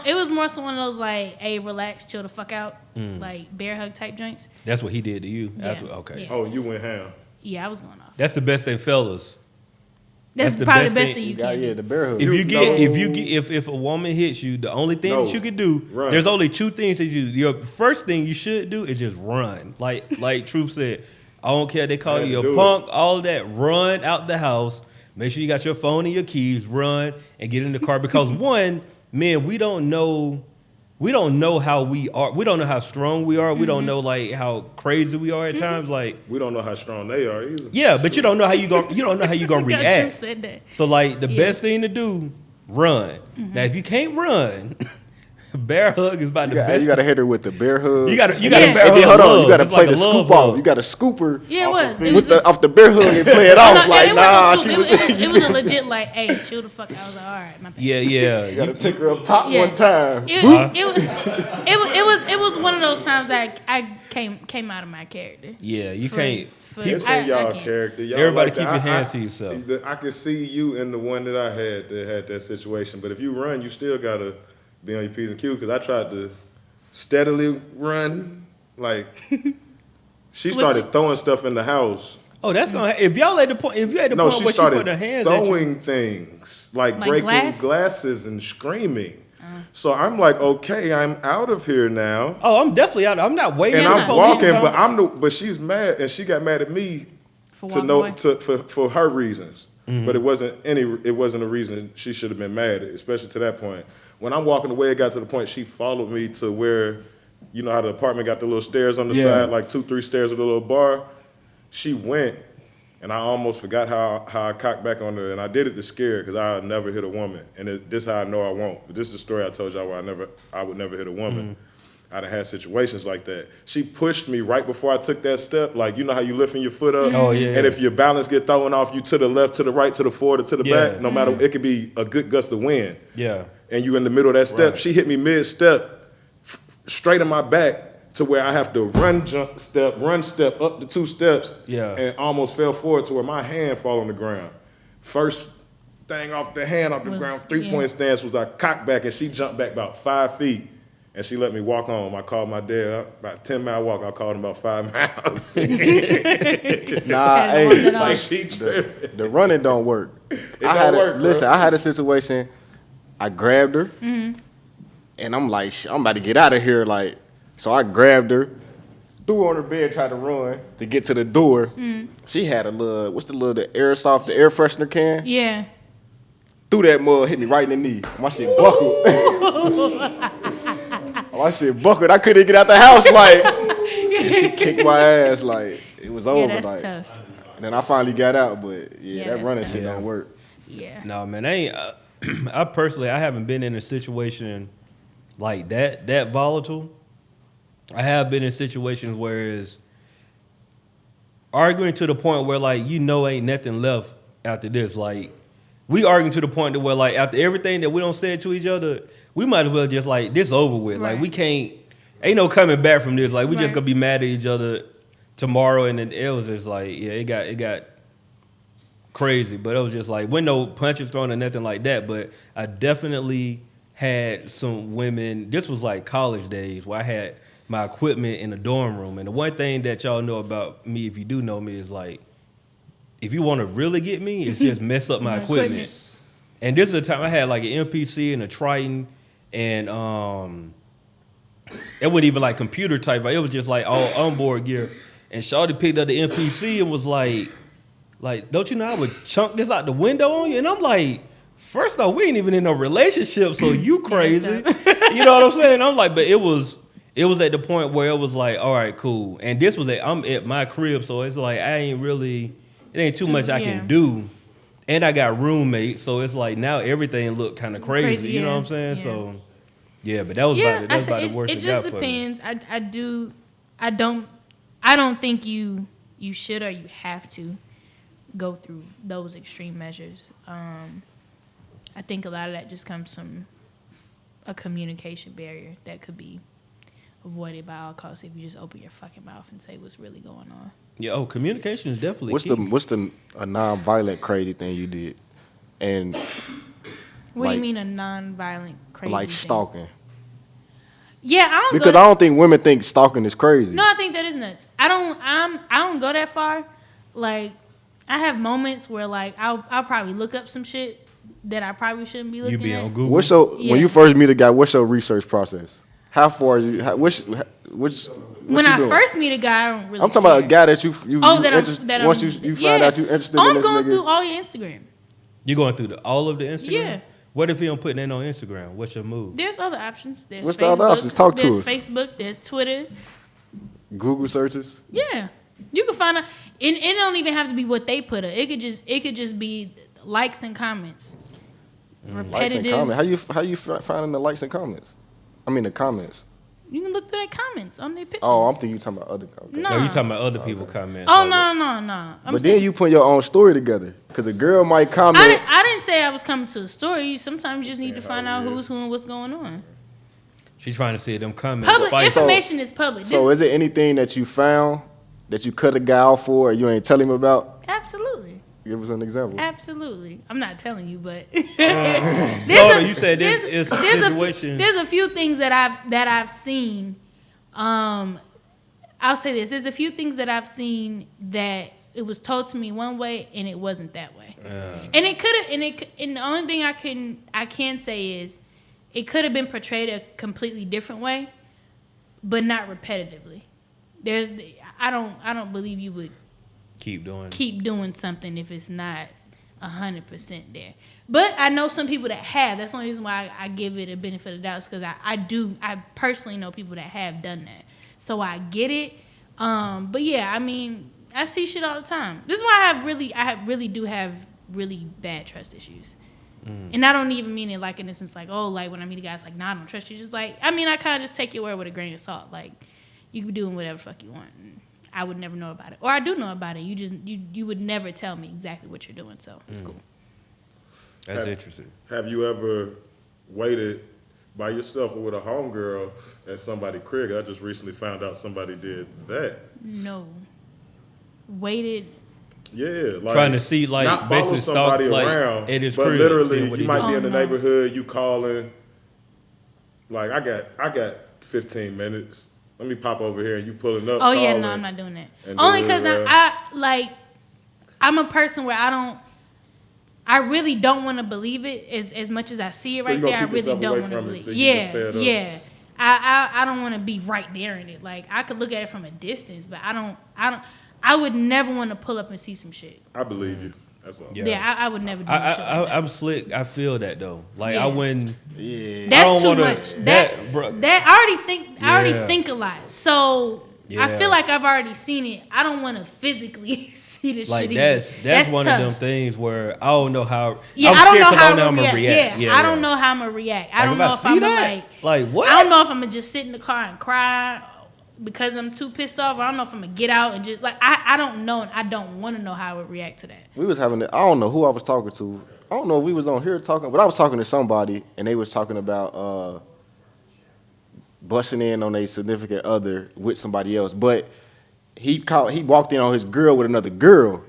It was more so one of those like, hey, relax, chill the fuck out, like bear hug type joints. That's what he did to you? Yeah. After, okay. Yeah. Oh, you went ham. Yeah, I was going off. That's the best thing, fellas. That's probably the best thing you can do. The bear hug. If a woman hits you, the only thing that you could do, Run. there's only two things that your first thing you should do is just run. Like Truth said, I don't care they call you a punk, all that. Run out the house. Make sure you got your phone and your keys. Run and get in the car because man, we don't know how we are. We don't know how strong we are. We don't know like how crazy we are at times. Like We don't know how strong they are either. yeah, but you don't know how you gonna react. Said that. So like the best thing to do, run. Now if you can't run, bear hug is about the best. You got to hit her with the bear hug. You got to Yeah. bear And hug. then, hold on, love. you got to It's play like the a love scoop off. hug. You got to scoop her Yeah, it was. It with was off the bear hug and play it off. Like, nah, she was. it was a legit like, hey, chill the fuck out. I was like, all right, my bad. Yeah. You got to take her up top Yeah. one time. It was one of those times that I came out of my character. Yeah, you can't. It's I in y'all can't. character. Y'all Everybody like keep that. your hands to yourself. I can see you in the one that I had that had that situation. But if you run, you still gotta be on your P's and Q's. Because I tried to steadily run. Like she started throwing stuff in the house. Oh, that's gonna. If y'all at the point, if you at the No, point she where she put started her hands at you, throwing things like Like breaking glass? glasses and screaming. So I'm like, okay, I'm out of here now. oh, I'm definitely out. I'm not waiting. And for the I'm police to walking, come. but she's mad, and she got mad at me For to walking know away. for her reasons. But it wasn't a reason she should have been mad, especially to that point. When I'm walking away, it got to the point she followed me to where, you know how the apartment got the little stairs on the side, like 2-3 stairs with a little bar. She went, and I almost forgot how I cocked back on her, and I did it to scare her because I never hit a woman, and this is how I know I won't. But this is the story I told y'all where I would never hit a woman. I done had situations like that. She pushed me right before I took that step. Like, you know how you lifting your foot up? Oh, yeah. And if your balance get thrown off, you to the left, to the right, to the forward, or to the Yeah. back, no matter, it could be a good gust of wind. Yeah. And you in the middle of that step. Right. She hit me mid-step, straight in my back to where I have to run step up the 2 steps, Yeah. and almost fell forward to where my hand fall on the ground. First thing off the hand off the ground, 3-point stance was I cocked back, and she jumped back about 5 feet. And she let me walk home. I called my dad, about a 10-mile walk. I called him about 5 miles. Nah, Had to walk hey, that off. Like she tripping. the running don't work. don't work, bro. Listen, I had a situation. I grabbed her, and I'm like, I'm about to get out of here. Like, so I grabbed her, threw her on her bed, tried to run to get to the door. She had a little, the airsoft, the air freshener can. Yeah. Threw that mug, hit me right in the knee. My shit buckled. My shit buckled. I couldn't get out the house. Like, and she kicked my ass. Like, it was over. Yeah, that's like, tough. and then I finally got out. But yeah, that that's running tough. shit Yeah. don't work. Yeah. No, man, I ain't. I personally, I haven't been in a situation like that volatile. I have been in situations where it's arguing to the point where like ain't nothing left after this. Like we arguing to the point that where like after everything that we don't say to each other, we might as well just like this over with. Like Right. we ain't no coming back from this. Like we just Right. gonna be mad at each other tomorrow, and then it was just like it got crazy, but it was just like when no punches thrown or nothing like that. But I definitely had some women. This was like college days where I had my equipment in the dorm room, and the one thing that y'all know about me, if you do know me, is like if you want to really get me, it's just mess up my equipment. And this is the time I had like an MPC and a Triton, and it wasn't even like computer type. It was just like all onboard gear. And Shawty picked up the MPC and was like, don't you know I would chunk this out the window on you? And I'm like, first off, we ain't even in no relationship, so you crazy. You know what I'm saying? I'm like, but it was at the point where it was like, all right, cool. And this was I'm at my crib, so it's like it ain't too much I can do. And I got roommates, so it's like now everything look kind of crazy. You know what I'm saying? Yeah. So yeah, but that was about the worst it it just got for me. depends. I don't think you should or you have to go through those extreme measures. I think a lot of that just comes from a communication barrier that could be avoided by all costs if you just open your fucking mouth and say what's really going on. Yeah, communication is definitely key. What's the a non-violent crazy thing you did? And What do Like- you mean a non-violent crazy like thing? stalking. Yeah, I don't Because go I don't think women think stalking is crazy. No, I think that is nuts. I don't go that far. Like I have moments where like I'll probably look up some shit that I probably shouldn't be looking You be at. on Google. When you first meet a guy, what's your research process? How far is you? What When you I doing? first meet a guy, I don't really. I'm talking about a care. guy that you once you find out you interested in I'm this going nigga. through all your Instagram. You going through all of the Instagram? Yeah. What if you don't put that on Instagram? What's your move? There's other options. There's What's Facebook, the other options? Talk to there's us. Facebook. There's Twitter. Google searches. Yeah, you can find out. It don't even have to be what they put up. It could just be likes and comments. Likes and Repetitive. comments. How you finding the likes and comments? I mean the comments. You can look through their comments on their pictures. Oh, I'm thinking you talking about other. Okay. No. No, you talking about other people comments. Oh no. But then you put your own story together because a girl might comment. I didn't say I was coming to a story. Sometimes you just need to find out who's who and what's going on. She's trying to see them comments. Public spicy. information is public. So is it anything that you found that you cut a guy off for and you ain't tell him about? Absolutely. Give us an example. Absolutely. I'm not telling you, but You said this is a situation. There's a few things that I've seen. I'll say this: there's a few things that I've seen that it was told to me one way and it wasn't that way. And it could have. And the only thing I can say is it could have been portrayed a completely different way, but not repetitively. I don't believe you would keep doing something if it's not 100% there. But I know some people that have. That's the only reason why I give it a benefit of the doubt, because I personally know people that have done that. So I get it. But yeah, I mean, I see shit all the time. This is why I really do have really bad trust issues. And I don't even mean it like in the sense like, oh, like when I meet a guy, it's like, nah, I don't trust you. Just like, I mean, I kind of just take your word with a grain of salt. Like, you can be doing whatever the fuck you want. And I would never know about it. Or I do know about it. You would never tell me exactly what you're doing. So it's cool. That's interesting. Have you ever waited by yourself or with a homegirl at somebody's crib? I just recently found out somebody did that. No. Waited. Yeah, like Trying to see, like, not follow basically somebody stalk, like, around, at his but crib, literally seeing what you he might doing. be in the Oh, no. neighborhood, you calling. Like I got 15 minutes. Let me pop over here and you pulling up. Oh yeah, calling, no, I'm not doing that. and Only because deliver. I'm a person where I really don't want to believe it as much as I see it So right you gonna there. I keep really yourself don't away want to from it believe. till you just fed up? Yeah. I don't want to be right there in it. Like I could look at it from a distance, but I would never want to pull up and see some shit. I believe you. That's all. Yeah. Yeah, I would never do that shit like that. I'm slick. I feel that though. Like Yeah. I wouldn't. Yeah. That's don't too wanna- much. bro. That I already Yeah. think a lot. So I Yeah. feel like I've already seen it. I don't want to physically see this Like shit. that's one tough. of them things where I don't know how. Yeah, I'm I don't scared know 'cause how I I'm don't know gonna I'ma react. react. I don't know how I'm gonna react. I don't know if see I'm that? gonna Like what? I don't know if I'm gonna just sit in the car and cry because I'm too pissed off. I don't know if I'm gonna get out and just like I don't know, and I don't want to know how I would react to that. We was having. I don't know who I was talking to. I don't know if we was on here talking, but I was talking to somebody, and they was talking about busting in on a significant other with somebody else. But he walked in on his girl with another girl,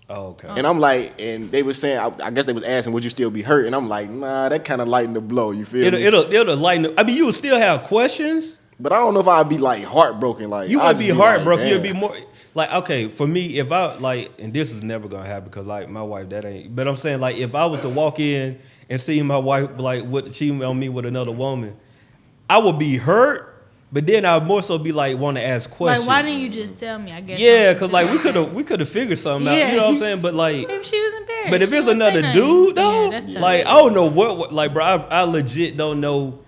Oh, okay. and I'm like, and they was saying, I guess they was asking, would you still be hurt? And I'm like, nah, that kind of lightened the blow. You feel me? It'll lighten. I mean, you will still have questions. But I don't know if I'd be like heartbroken. Like You I'd would just be like, heartbroken. You'd damn. be more like, okay, for me, if I like, and this is never gonna happen because like my wife, that ain't. But I'm saying like, if I was to walk in and see my wife like cheating on me with another woman, I would be hurt. But then I'd more so be like, want to ask questions. Like, why didn't you just tell me? I guess. Yeah, because like we could have figured something out. Yeah. You know what I'm saying? But like, If she was embarrassed. but if she it's wouldn't say another nothing. dude though, Yeah, that's tough. like I don't know what like, bro, I legit don't know.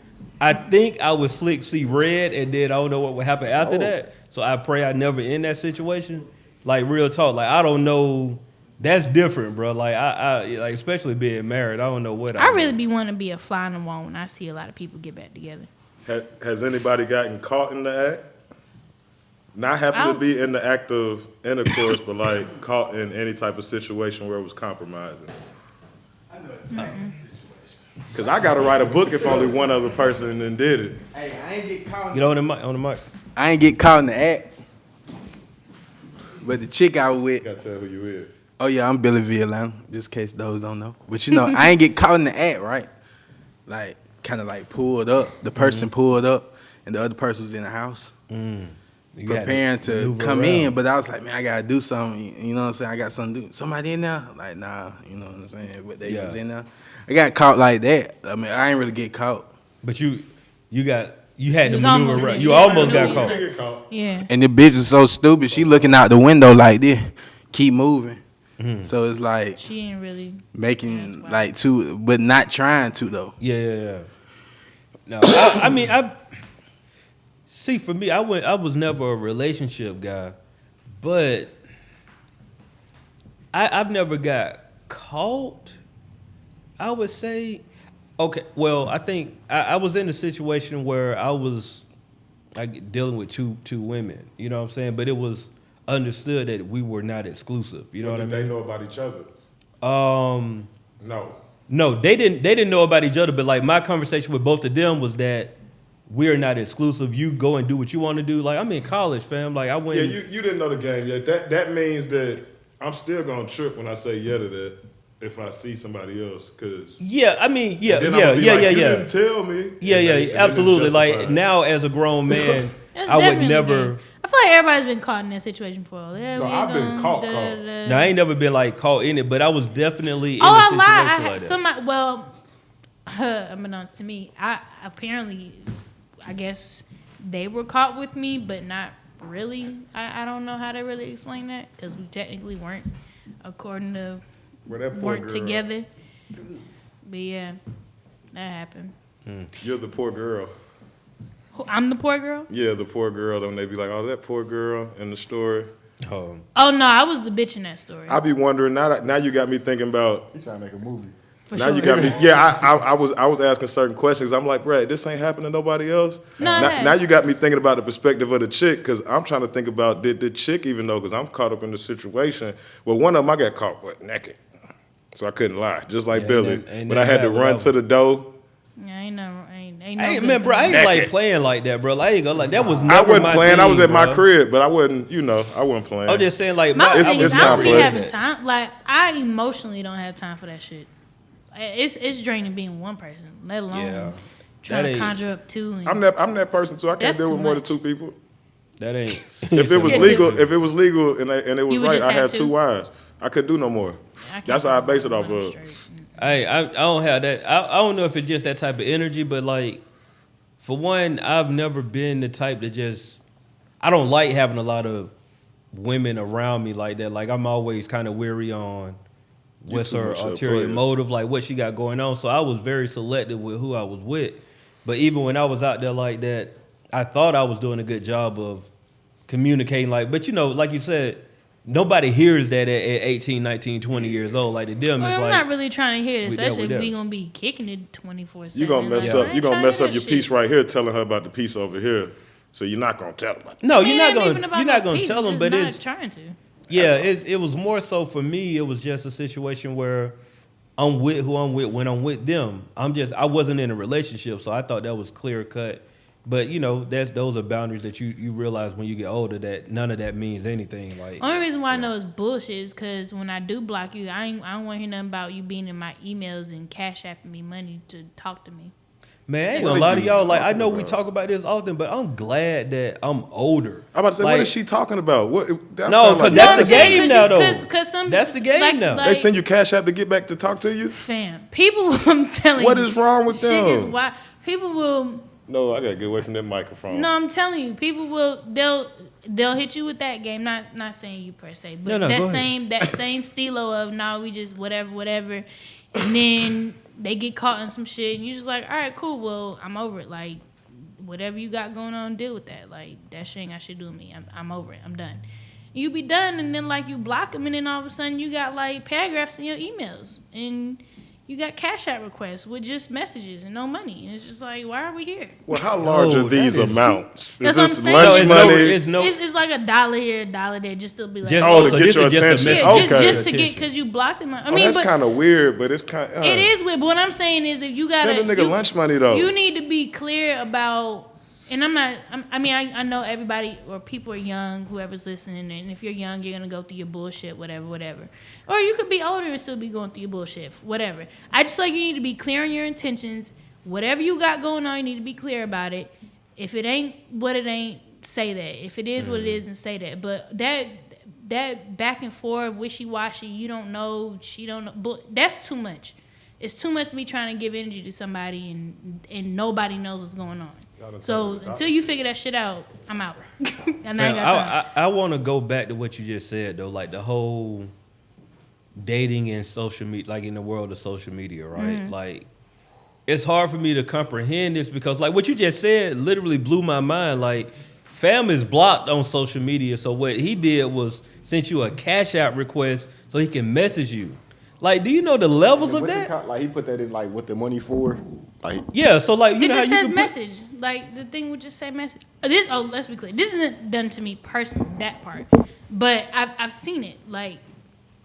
I think I would see red, and then I don't know what would happen after that. So I pray I never in that situation. Like real talk, like I don't know. That's different, bro. Like I like especially being married, I don't know what I really be wanting to be a fly on the wall when I see a lot of people get back together. Has anybody gotten caught in the act? Not happen to be in the act of intercourse, but like caught in any type of situation where it was compromising. I know exactly the situation. Because I got to write a book if only one other person then did it. Hey, I ain't get caught. Get on the mic. I ain't get caught in the act. But the chick I was with, Got to tell who you is. oh yeah, I'm Billy V. Atlanta, just in case those don't know. But you know, I ain't get caught in the act, right? Like, kind of like pulled up. The person pulled up, and the other person was in the house. preparing to come in, but I was like, man, I gotta do something. You know what I'm saying? I got something to do. Somebody in there? Like, nah. You know what I'm saying? But they was in there. I got caught like that. I mean, I ain't really get caught. But you had to was maneuver almost around. in. You Yeah, almost I got knew. caught. Yeah. And the bitch is so stupid. She looking out the window like this, keep moving. So it's like She ain't really making like two, but not trying to though. Yeah. No, I see. For me, I was never a relationship guy, but I've never got caught. I would say, okay. Well, I think I was in a situation where I was like dealing with two women. You know what I'm saying? But it was understood that we were not exclusive. You know what I mean? Did they know about each other? No. No, they didn't know about each other, but like my conversation with both of them was that we're not exclusive. You go and do what you want to do. Like I'm in college, fam. Like I went. Yeah, you didn't know the game yet. That means that I'm still gonna trip when I say yeah to that if I see somebody else. Cause Yeah, I mean, yeah. You didn't tell me. Yeah, absolutely. Like now as a grown man, I would never. I feel like everybody's been caught in that situation before. Yeah, No, I've been caught. No, I ain't never been like caught in it, but I was definitely in a I situation lied. like that. Somebody, well, unbeknownst to me, I guess they were caught with me, but not really. I don't know how to really explain that because we technically weren't, according to, weren't together. But yeah, that happened. You're the poor girl. I'm the poor girl? Yeah, the poor girl. Don't they be like, oh, that poor girl in the story? Oh no, I was the bitch in that story. I be wondering now you got me thinking about. You trying to make a movie? For Now sure. you got me. Yeah, I was asking certain questions. I'm like, Brad, this ain't happening to nobody else. No, it has. Now you got me thinking about the perspective of the chick because I'm trying to think about did the chick even know because I'm caught up in the situation. Well, one of them I got caught butt naked, so I couldn't lie, just like Billy. But I had to run to the door. Yeah, ain't no I ain't remember. I ain't Naked. like playing like that, bro. Like, I ain't gonna like that was never I wasn't my playing. thing, I was at my bro. crib, but I wasn't playing. I'm just saying, like, My It's- thing it's is, I don't be complex. having time. Like, I emotionally don't have time for that shit. It's draining being one person, let alone Yeah. trying That to ain't- conjure up two. And I'm that person too. I can't That's deal with too more than much. two people. that ain't. If it was Yeah. legal, and it was You would right, just I have had two to? wives. I could do no more. can't That's how I base it go off one of. straight. I don't have that. I don't know if it's just that type of energy, but like, for one, I've never been the type that just. I don't like having a lot of women around me like that. Like I'm always kind of weary on what's too her much of a ulterior player. motive, like what she got going on. So I was very selective with who I was with. But even when I was out there like that, I thought I was doing a good job of communicating. Like, but you know, like you said, nobody hears that at 18, 19, 20 years old. Like to them, Well, it's I'm like not really trying to hear it, we there, especially we if we there. gonna be kicking it 24/7. You gonna mess Like, I up. ain't You gonna trying to mess hear up your that piece shit. right here, telling her about the piece over here. So you're not gonna tell her about it. no, I mean, you're it not ain't gonna even about you're no not gonna peace, tell them. just But not it's trying to. yeah, it was more so for me. It was just a situation where I'm with who I'm with when I'm with them. I wasn't in a relationship, so I thought that was clear cut. But you know, those are boundaries that you realize when you get older that none of that means anything. Like Only reason why I know it's bullshit is because when I do block you, I don't want to hear nothing about you being in my emails and cash apping me money to talk to me. man, I ain't What gonna are lie to you y'all. Like I talking know we about? talk about this often, but I'm glad that I'm older. I'm about to say, Like, what is she talking about? What? That No, sound like 'cause that's I'm the saying, game now, though. Cause some, That's the game now. they send you Cash App to get back to talk to you. Fam, people, I'm telling What you. is wrong with shit is them? why people will. No, I gotta get away from that microphone. No, I'm telling you, people will. They'll hit you with that game. Not saying you per se, but No, that go ahead. same stilo of no, we just whatever, and then they get caught in some shit, and you just like, all right, cool. Well, I'm over it. Like whatever you got going on, deal with that. Like that shit ain't got shit to do with me. I'm over it. I'm done. You be done, and then like you block them, and then all of a sudden you got like paragraphs in your emails, and you got Cash App requests with just messages and no money. And it's just like, why are we here? Well, how large No, are these that is- amounts? Is That's what I'm this saying. lunch it's money? it's no. It's like $1 here, $1 there, just to be like, Just, Oh, to so get this your is just a attention. message. yeah, okay. just to get because you blocked them. I Oh, mean, that's but kind of weird, but it's kind of. it is weird. But what I'm saying is, if you got Send a nigga lunch money though. you need to be clear about. And I know everybody or people are young, whoever's listening, and if you're young, you're gonna go through your bullshit, whatever. Or you could be older and still be going through your bullshit, whatever. I just feel like you need to be clear on your intentions. Whatever you got going on, you need to be clear about it. If it ain't what it ain't, say that. If it is what it is, and say that. But that back and forth, wishy-washy, you don't know, she don't know, but that's too much. It's too much to be trying to give energy to somebody and nobody knows what's going on. So until you figure that shit out, I'm out. And I want to go back to what you just said though, like the whole dating and social media, like in the world of social media, right? Like it's hard for me to comprehend this because like what you just said literally blew my mind. Like fam is blocked on social media, so what he did was sent you a Cash App request so he can message you. Like, do you know the levels of that? Like he put that in like what the money for? Like yeah, so like you it know just how you says can message. Like the thing would just say message. Let's be clear. This isn't done to me personally, that part. But I've seen it. Like,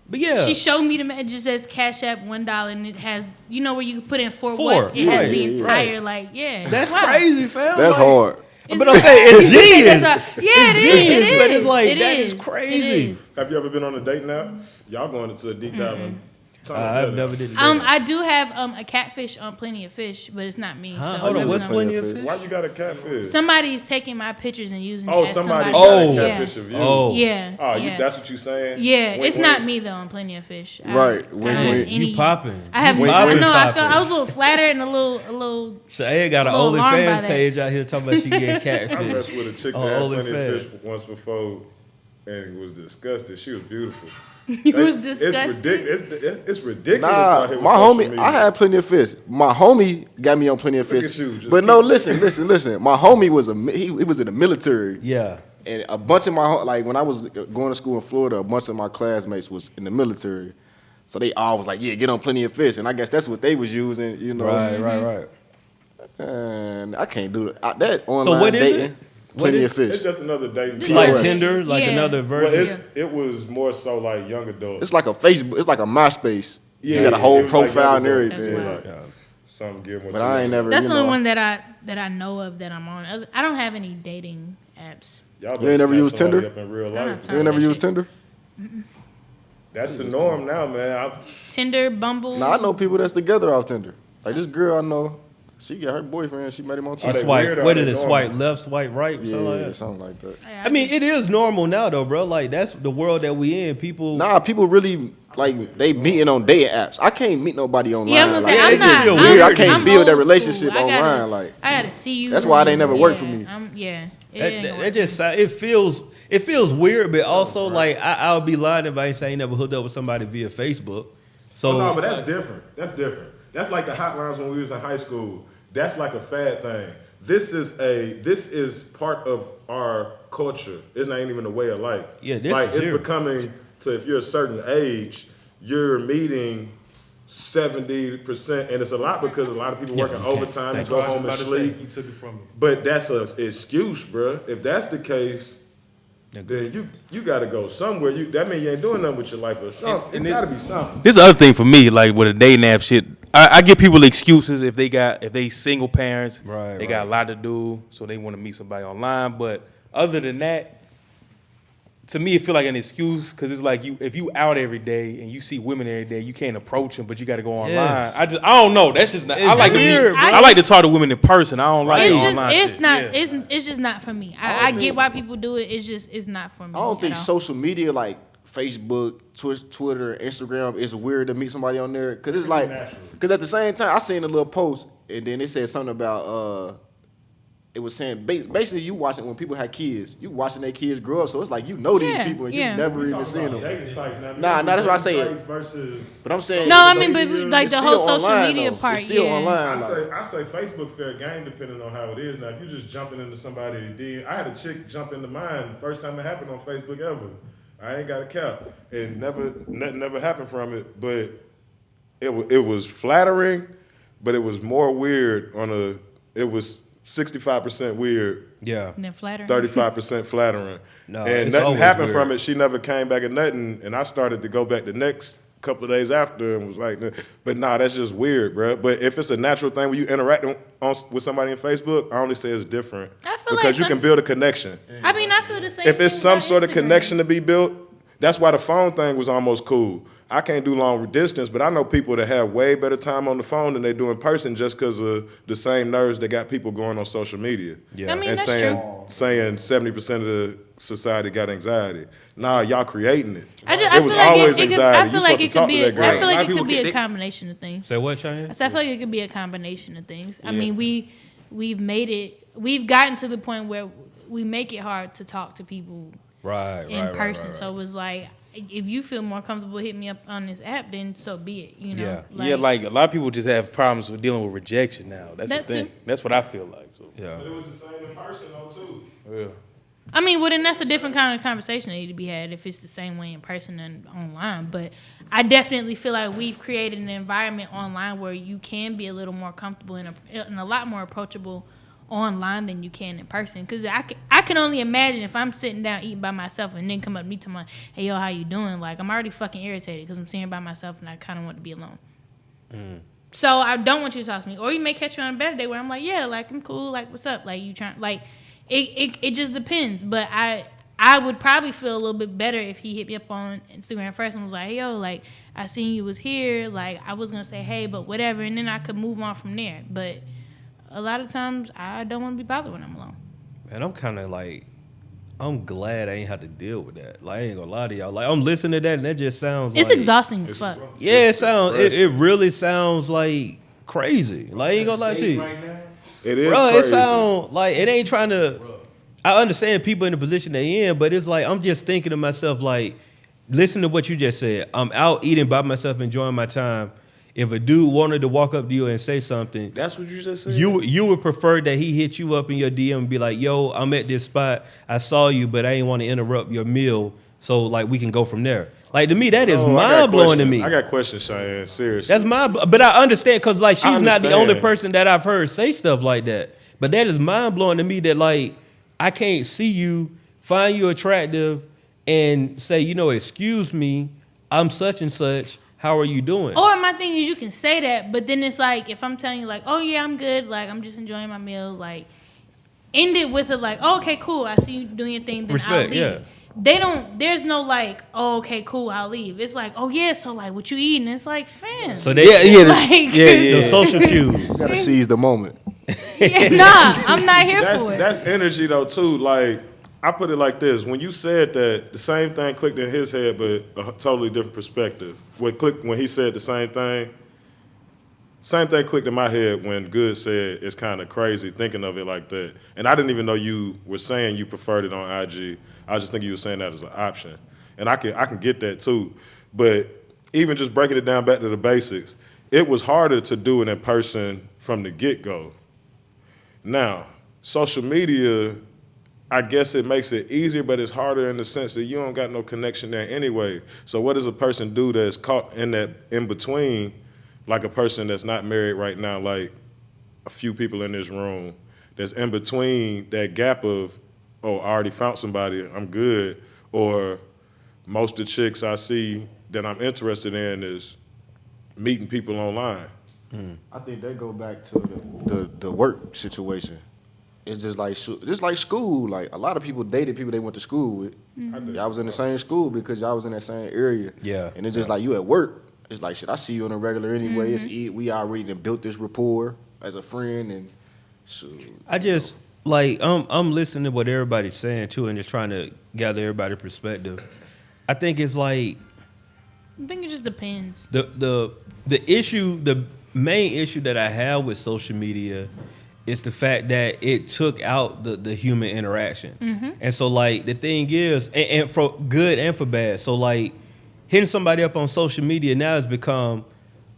but yeah, she showed me the message. It says Cash App $1, and it has where you can put in for Four. what it has Right, the entire right. like That's wow. crazy, fam. that's like, hard. But I'm saying it's genius. It is. But it's like It that is is crazy. It is. Have you ever been on a date now? Y'all going into a deep dive and I've never did that. I do have a catfish on Plenty of Fish, but it's not me. Huh? So Hold on, it what's was Plenty of Fish? Why you got a catfish? Somebody's taking my pictures and using it as somebody somebody. got a catfish of you. Oh. Yeah. Oh, yeah. that's what you saying? Yeah, Wink, it's wink. not me though on Plenty of Fish. Right. I don't Wink, have wink. any- You popping. I have. Wink, I wink. know. I Popping. was a little flattered and a little. Shea got an a little alarmed by OnlyFans that. page out here talking about she getting I catfish. messed with a chick that On had Plenty of OnlyFans. Fish once before and was disgusted. She was beautiful. It was disgusting. It's ridiculous Nah, out here with my social homie, media. I had Plenty of Fish. My homie got me on Plenty of Look Fish. at you, just But no, keep- listen. My homie was he was in the military. Yeah. And a bunch of like when I was going to school in Florida, a bunch of my classmates was in the military. So they all was like, yeah, get on Plenty of Fish. And I guess that's what they was using, you know. Right. And I can't do that online what is dating. it? Plenty What of Fish. It's just another dating P- site. Like Yeah. Tinder, like Yeah. another Well, version. it was more so like young adults. It's like a Facebook. It's like a MySpace. Yeah, You got a it whole was like profile and young adults. everything. That's wild. Like, some give what But you I ain't want. never. That's you the only know, one that I know of that I'm on. I don't have any dating apps. Y'all You ain't never snatch used somebody Tinder? Up in real I don't life. have You time. ain't never that used shit. Tinder? That's the norm now, man. Tinder, Bumble. Nah, I know people that's together off Tinder. Like this girl I know, she got her boyfriend. She met him on Are Tinder. they Swipe. weird or What are is they it? normal? Swipe left, swipe right, Yeah, something like that. something like that. I mean, it is normal now, though, bro. Like that's the world that we in. People. Nah, people really like they meeting on dating apps. I can't meet nobody online. Yeah, I'm gonna like, say Yeah, I'm it just not. feel I'm, weird. I can't I'm build that old relationship school. online, like- I gotta see you. That's why they never work for me. Yeah. It just it feels weird, but also like I would be lying if I ain't say I ain't never hooked up with somebody via Facebook. So Oh, no, but that's different. That's different. That's like the hotlines when we was in high school. That's like a fad thing. This is part of our culture. It's not even a way of life. Yeah, this like is it's here. becoming to if you're a certain age, you're meeting 70%, and it's a lot because a lot of people working overtime and That's go what I was home and about to say. sleep. You took it from me. But that's an excuse, bro. If that's the case, then you got to go somewhere. That means you ain't doing nothing with your life or something. And It got to be something. This is the other thing for me, like with a dating app shit. I give people excuses if they single parents, Right, they got a lot to do, so they want to meet somebody online. But other than that, to me, it feel like an excuse because it's like if you out every day and you see women every day, you can't approach them, but you got to go online. Yes. I don't know. That's just not. It's I like weird, to meet, bro. I like to talk to women in person. I don't like It's the just, online it's shit. not, Yeah. it's just not for me. I get why people do it. It's not for me. I don't think at all. social media like Facebook, Twitter, Instagram is weird to meet somebody on there because it's like because at the same time I seen a little post and then it said something about it was saying basically you watching when people had kids, you watching their kids grow up, so it's like you know these Yeah, people and yeah. you never We even talking seen about them. dating sites now. Nah, that's what I Dating said. sites versus. But I'm saying No, I so mean, but like it's the whole still social online, media though. part, It's still yeah. online. I say Facebook fair game depending on how it is. Now, if you just jumping into somebody that did, I had a chick jump into mine first time it happened on Facebook ever. I ain't got a cap, and nothing never happened from it. But it was flattering, but it was more weird It was 65% weird, yeah. And then flattering. 35% flattering. No, and it's nothing always happened weird. from it. She never came back and nothing. And I started to go back the next couple of days after and was like, but nah, that's just weird, bro. But if it's a natural thing when you interact with somebody on Facebook, I only say it's different. I feel because like you can build a connection. I mean, I feel the same. If it's thing some about sort of Instagram. connection to be built, that's why the phone thing was almost cool. I can't do long distance, but I know people that have way better time on the phone than they do in person just because of the same nerves that got people going on social media. Yeah. I mean, And that's saying true. 70% of the society got anxiety. Nah, y'all creating it. I It feel was like always I anxiety. feel You like supposed it to talk could be. to that I girl. feel A lot like of it could people be a they- combination of things. Say what, Cheyenne? I feel like it could be a combination of things. I mean, we've gotten to the point where we make it hard to talk to people in person. So it was like, if you feel more comfortable hitting me up on this app, then so be it. You know? Yeah. Like a lot of people just have problems with dealing with rejection now. That's That the thing. too. That's what I feel like. So, Yeah. But it was the same in person though too. yeah. I mean, well, then that's a different kind of conversation that need to be had if it's the same way in person and online. But I definitely feel like we've created an environment online where you can be a little more comfortable and a lot more approachable online than you can in person. Because I can only imagine if I'm sitting down eating by myself and then come up to me to my, hey, yo, how you doing? Like, I'm already fucking irritated because I'm sitting by myself and I kind of want to be alone. So I don't want you to talk to me. Or you may catch me on a better day where I'm like, yeah, like, I'm cool. Like, what's up? Like, you trying, like, it just depends. But I would probably feel a little bit better if he hit me up on Instagram first and was like, hey, yo, like, I seen you was here. Like, I was going to say, hey, but whatever. And then I could move on from there. But a lot of times I don't want to be bothered when I'm alone. And I'm kind of like, I'm glad I ain't have to deal with that. Like, I ain't gonna lie to y'all. Like, I'm listening to that, and that just sounds It's like... exhausting as fuck. Yeah, it really sounds like crazy. Like, I ain't gonna lie to you. It is Bro, crazy. it sound like it ain't trying to... I understand people in the position they in, but it's like, I'm just thinking to myself, like, listen to what you just said. I'm out eating by myself, enjoying my time. If a dude wanted to walk up to you and say something... That's what you just said? You would prefer that he hit you up in your DM and be like, yo, I'm at this spot. I saw you, but I ain't want to interrupt your meal. So, like, we can go from there. Like, to me, that is mind-blowing to me. I got questions, Cheyenne. Seriously. That's but I understand because, like, she's not the only understand. person that I've heard say stuff like that. But that is mind-blowing to me that, like, I can't see you, find you attractive, and say, you know, excuse me, I'm such and such. How are you doing? Or my thing is you can say that, but then it's like if I'm telling you like, oh yeah, I'm good, like I'm just enjoying my meal, like end it with a like, oh, okay, cool, I see you doing your thing, then Respect, I'll leave. yeah. They don't. There's no like, oh, okay, cool, I'll leave. It's like, oh yeah, so like, what you eating? It's like, fam. So they like, the social cues. You gotta seize the moment. yeah, nah, I'm not here for it. That's energy though too. Like I put it like this: when you said that, the same thing clicked in his head, but a totally different perspective. When he said the same thing clicked in my head when Good said it's kind of crazy thinking of it like that. And I didn't even know you were saying you preferred it on IG. I was just thinking you were saying that as an option, and I can get that too. But even just breaking it down back to the basics, it was harder to do it in person from the get-go. Now, social media, I guess it makes it easier, but it's harder in the sense that you don't got no connection there anyway. So what does a person do that's caught in that in between, like a person that's not married right now, like a few people in this room, that's in between that gap of, oh, I already found somebody, I'm good, or most of the chicks I see that I'm interested in is meeting people online. I think that go back to the work situation. It's just like school. Like a lot of people dated people they went to school with. Y'all was in the same school because y'all was in that same area. Yeah. And it's just like you at work. It's like shit. I see you on a regular anyway. We already done built this rapport as a friend, and so I just like I'm listening to what everybody's saying too, and just trying to gather everybody's perspective. I think it's like I think it just depends. the main issue that I have with social media is the fact that it took out the human interaction. And so like the thing is, and for good and for bad. So like hitting somebody up on social media now has become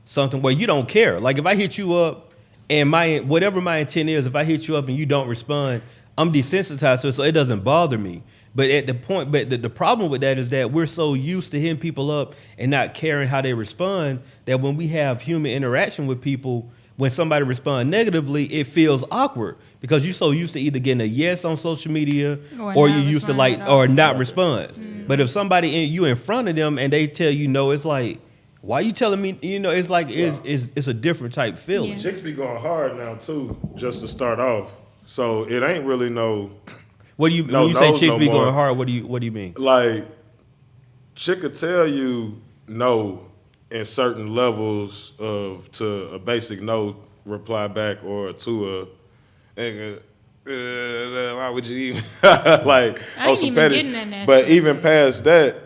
something where you don't care. Like if I hit you up and whatever my intent is, if I hit you up and you don't respond, I'm desensitized to it, so it doesn't bother me. But at the point, the problem with that is that we're so used to hitting people up and not caring how they respond that when we have human interaction with people, when somebody responds negatively, it feels awkward because you're so used to either getting a yes on social media or you're used to like or not respond. But if somebody you in front of them and they tell you no, it's like, why you telling me? You know, it's like it's a different type feeling. Yeah. Chicks be going hard now too, just to start off. So it ain't really no. What do you say chicks be going hard? What do you mean? Like, chick could tell you no in certain levels of to a basic no reply back or to a why would you even like I ain't some even petty. getting that nasty. But even past that,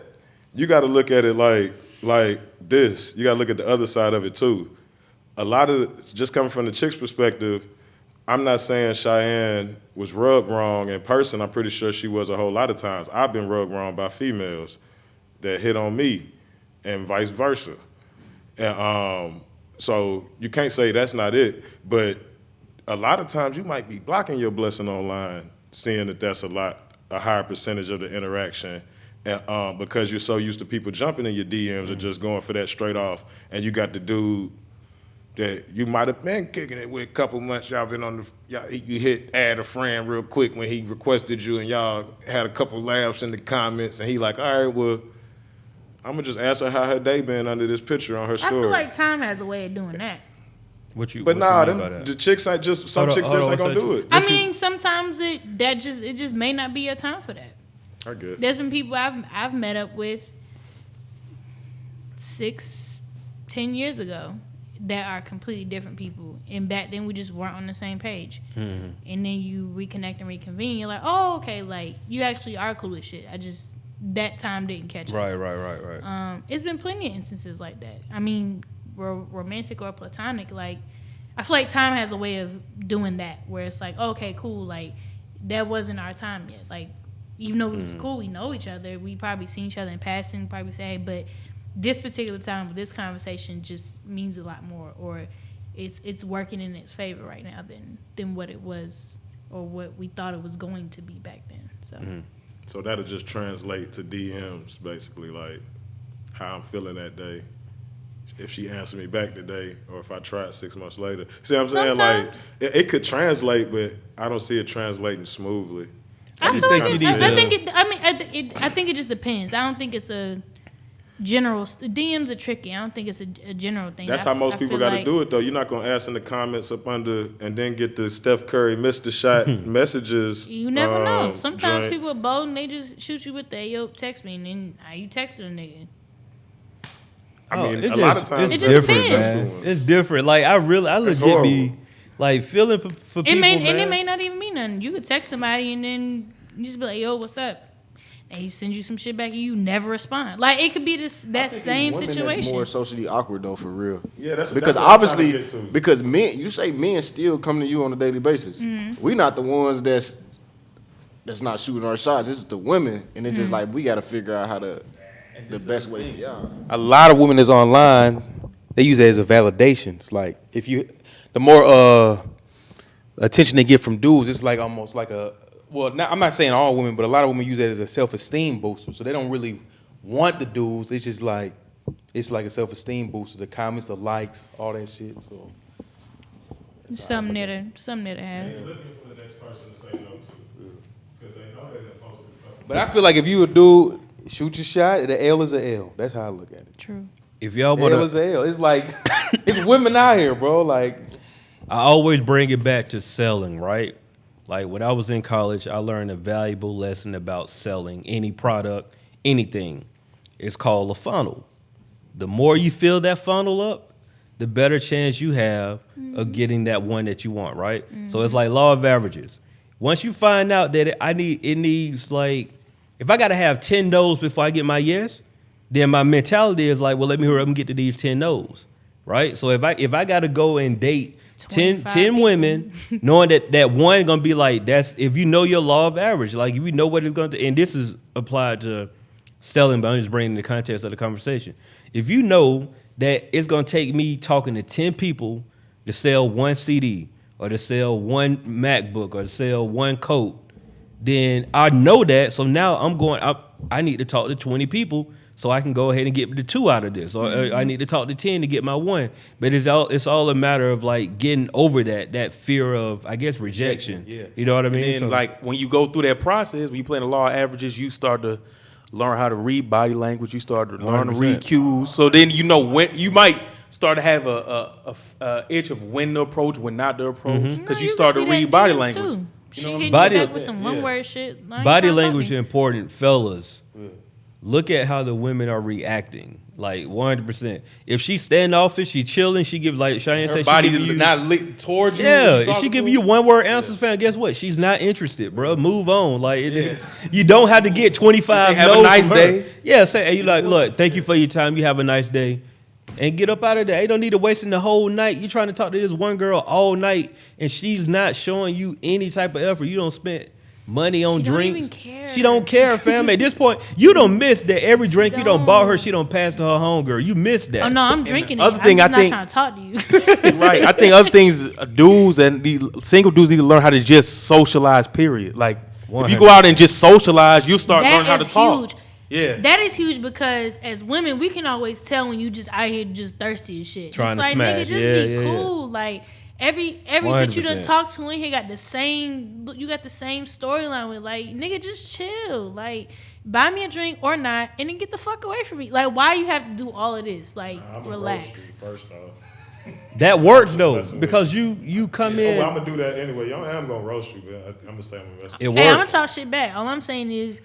you got to look at it like this. You got to look at the other side of it too. A lot of just coming from the chick's perspective, I'm not saying Cheyenne was rubbed wrong in person. I'm pretty sure she was a whole lot of times. I've been rubbed wrong by females that hit on me, and vice versa. And so you can't say that's not it, but a lot of times you might be blocking your blessing online, seeing that that's a higher percentage of the interaction, and because you're so used to people jumping in your DMs or just going for that straight off, and you got the dude that you might have been kicking it with a couple months. Y'all been on you hit add a friend real quick when he requested you, and y'all had a couple laughs in the comments, and he like, all right, well, I'm gonna just ask her how her day been under this picture on her story. I feel like time has a way of doing that. But nah, the chicks ain't just some chicks just ain't gonna do it. I mean, sometimes it just may not be your time for that. I guess There's been people I've met up with 6-10 years ago that are completely different people, and back then we just weren't on the same page. Mm-hmm. And then you reconnect and reconvene. You're like, oh, okay, like you actually are cool as shit. That time didn't catch us. Right. It's been plenty of instances like that. I mean, romantic or platonic. Like, I feel like time has a way of doing that, where it's like, okay, cool. Like, that wasn't our time yet. Like, even though we was cool, we know each other. We probably seen each other in passing. Probably say, hey, but this particular time with this conversation just means a lot more, or it's working in its favor right now than what it was or what we thought it was going to be back then. So. Mm-hmm. So that'll just translate to DMs, basically, like how I'm feeling that day. If she answered me back today, or if I tried 6 months later. See what I'm saying? Sometimes. Like, it could translate, but I don't see it translating smoothly. I feel like I think it just depends. I don't think it's a general. DMs are tricky. I don't think it's a general thing. That's how most people got to do it, though. You're not gonna ask in the comments up under and then get the Steph Curry missed the shot messages. You never know. Sometimes people are bold and they just shoot you with the yo, text me, and then you texted a nigga. I mean, a lot of times it's different, man. It's different. Like I legit be like feeling for people. And it may not even mean nothing. You could text somebody and then you just be like, "Yo, what's up?" And he sends you some shit back and you never respond. Like, it could be that same situation. That's more socially awkward though, for real. Yeah, that's because what obviously because men still come to you on a daily basis. Mm-hmm. We not the ones that's not shooting our shots. It's the women, and it's just like we got to figure out how to. The best way for y'all. A lot of women that's online, they use it as a validation. It's like the more attention they get from dudes, it's like almost like I'm not saying all women, but a lot of women use it as a self-esteem booster. So they don't really want the dudes. It's just like it's like a self-esteem booster. The comments, the likes, all that shit. So something there to have. They're looking for the next person to say no to, because they know they're supposed to. But I feel like if you a dude. Shoot your shot. The L is a L. That's how I look at it. True. If y'all want L is a L. It's like it's women out here, bro. Like I always bring it back to selling, right? Like when I was in college, I learned a valuable lesson about selling any product, anything. It's called a funnel. The more you fill that funnel up, the better chance you have of getting that one that you want, right? Mm-hmm. So it's like law of averages. Once you find out that it needs like. If I got to have 10 no's before I get my yes, then my mentality is like, well, let me hurry up and get to these 10 no's, right? So if I got to go and date 10 women, knowing that one going to be like, that's if you know your law of average, like if you know what it's going to, and this is applied to selling, but I'm just bringing the context of the conversation. If you know that it's going to take me talking to 10 people to sell one CD or to sell one MacBook or to sell one coat, then I know that. So now I'm going up. I need to talk to 20 people so I can go ahead and get the 2 out of this. Or I need to talk to 10 to get my 1. But it's all a matter of like getting over that fear of, I guess, rejection. Yeah. You know what I mean? And then like when you go through that process, when you play the law of averages, you start to learn how to read body language. You start to learn 100%. To read cues. So then you know when you might start to have a itch of when to approach, when not to approach, because you start to read body language. Too. She hit you back with some one-word shit. Body language is important, fellas. Yeah. Look at how the women are reacting. Like 100%. If she standoffish, she chilling, she give like Cheyenne Her said, body she give you, not lit towards you. yeah. when you If she talking give to you her. one word answers, fam, guess what? She's not interested, bro. Move on. Like you don't have to get 25 Say, have a no's nice from her. day. Yeah, say hey, you like, look, thank you for your time. You have a nice day. And get up out of there. You don't need to wasting the whole night. You trying to talk to this one girl all night, and she's not showing you any type of effort. You don't spend money on She don't drinks. even care. She don't care, fam. At this point, you don't miss that every drink you don't bought her, she don't pass to her homegirl. You missed that. Oh no, I'm drinking it. other thing I'm I just not think- trying to talk to you. Right. I think other things, dudes and the single dudes need to learn how to just socialize. Period. Like if you go out and just socialize, you start learning how to talk. Huge. Yeah. That is huge because as women, we can always tell when you just out here just thirsty as shit. Trying it's to like, smash. nigga, just Yeah, be yeah, cool. Like every bitch you done 100%. talked to in here got the same. You got the same storyline with. Like, nigga, just chill. Like, buy me a drink or not, and then get the fuck away from me. Like, why you have to do all of this? Like, I'm relax. First off. That works though, Messing with because you come Oh, in. well, I'm gonna do that anyway. I'm gonna roast you, but I'm gonna say I'm gonna mess with It you. Hey, I'm gonna works. talk shit back. All I'm saying is,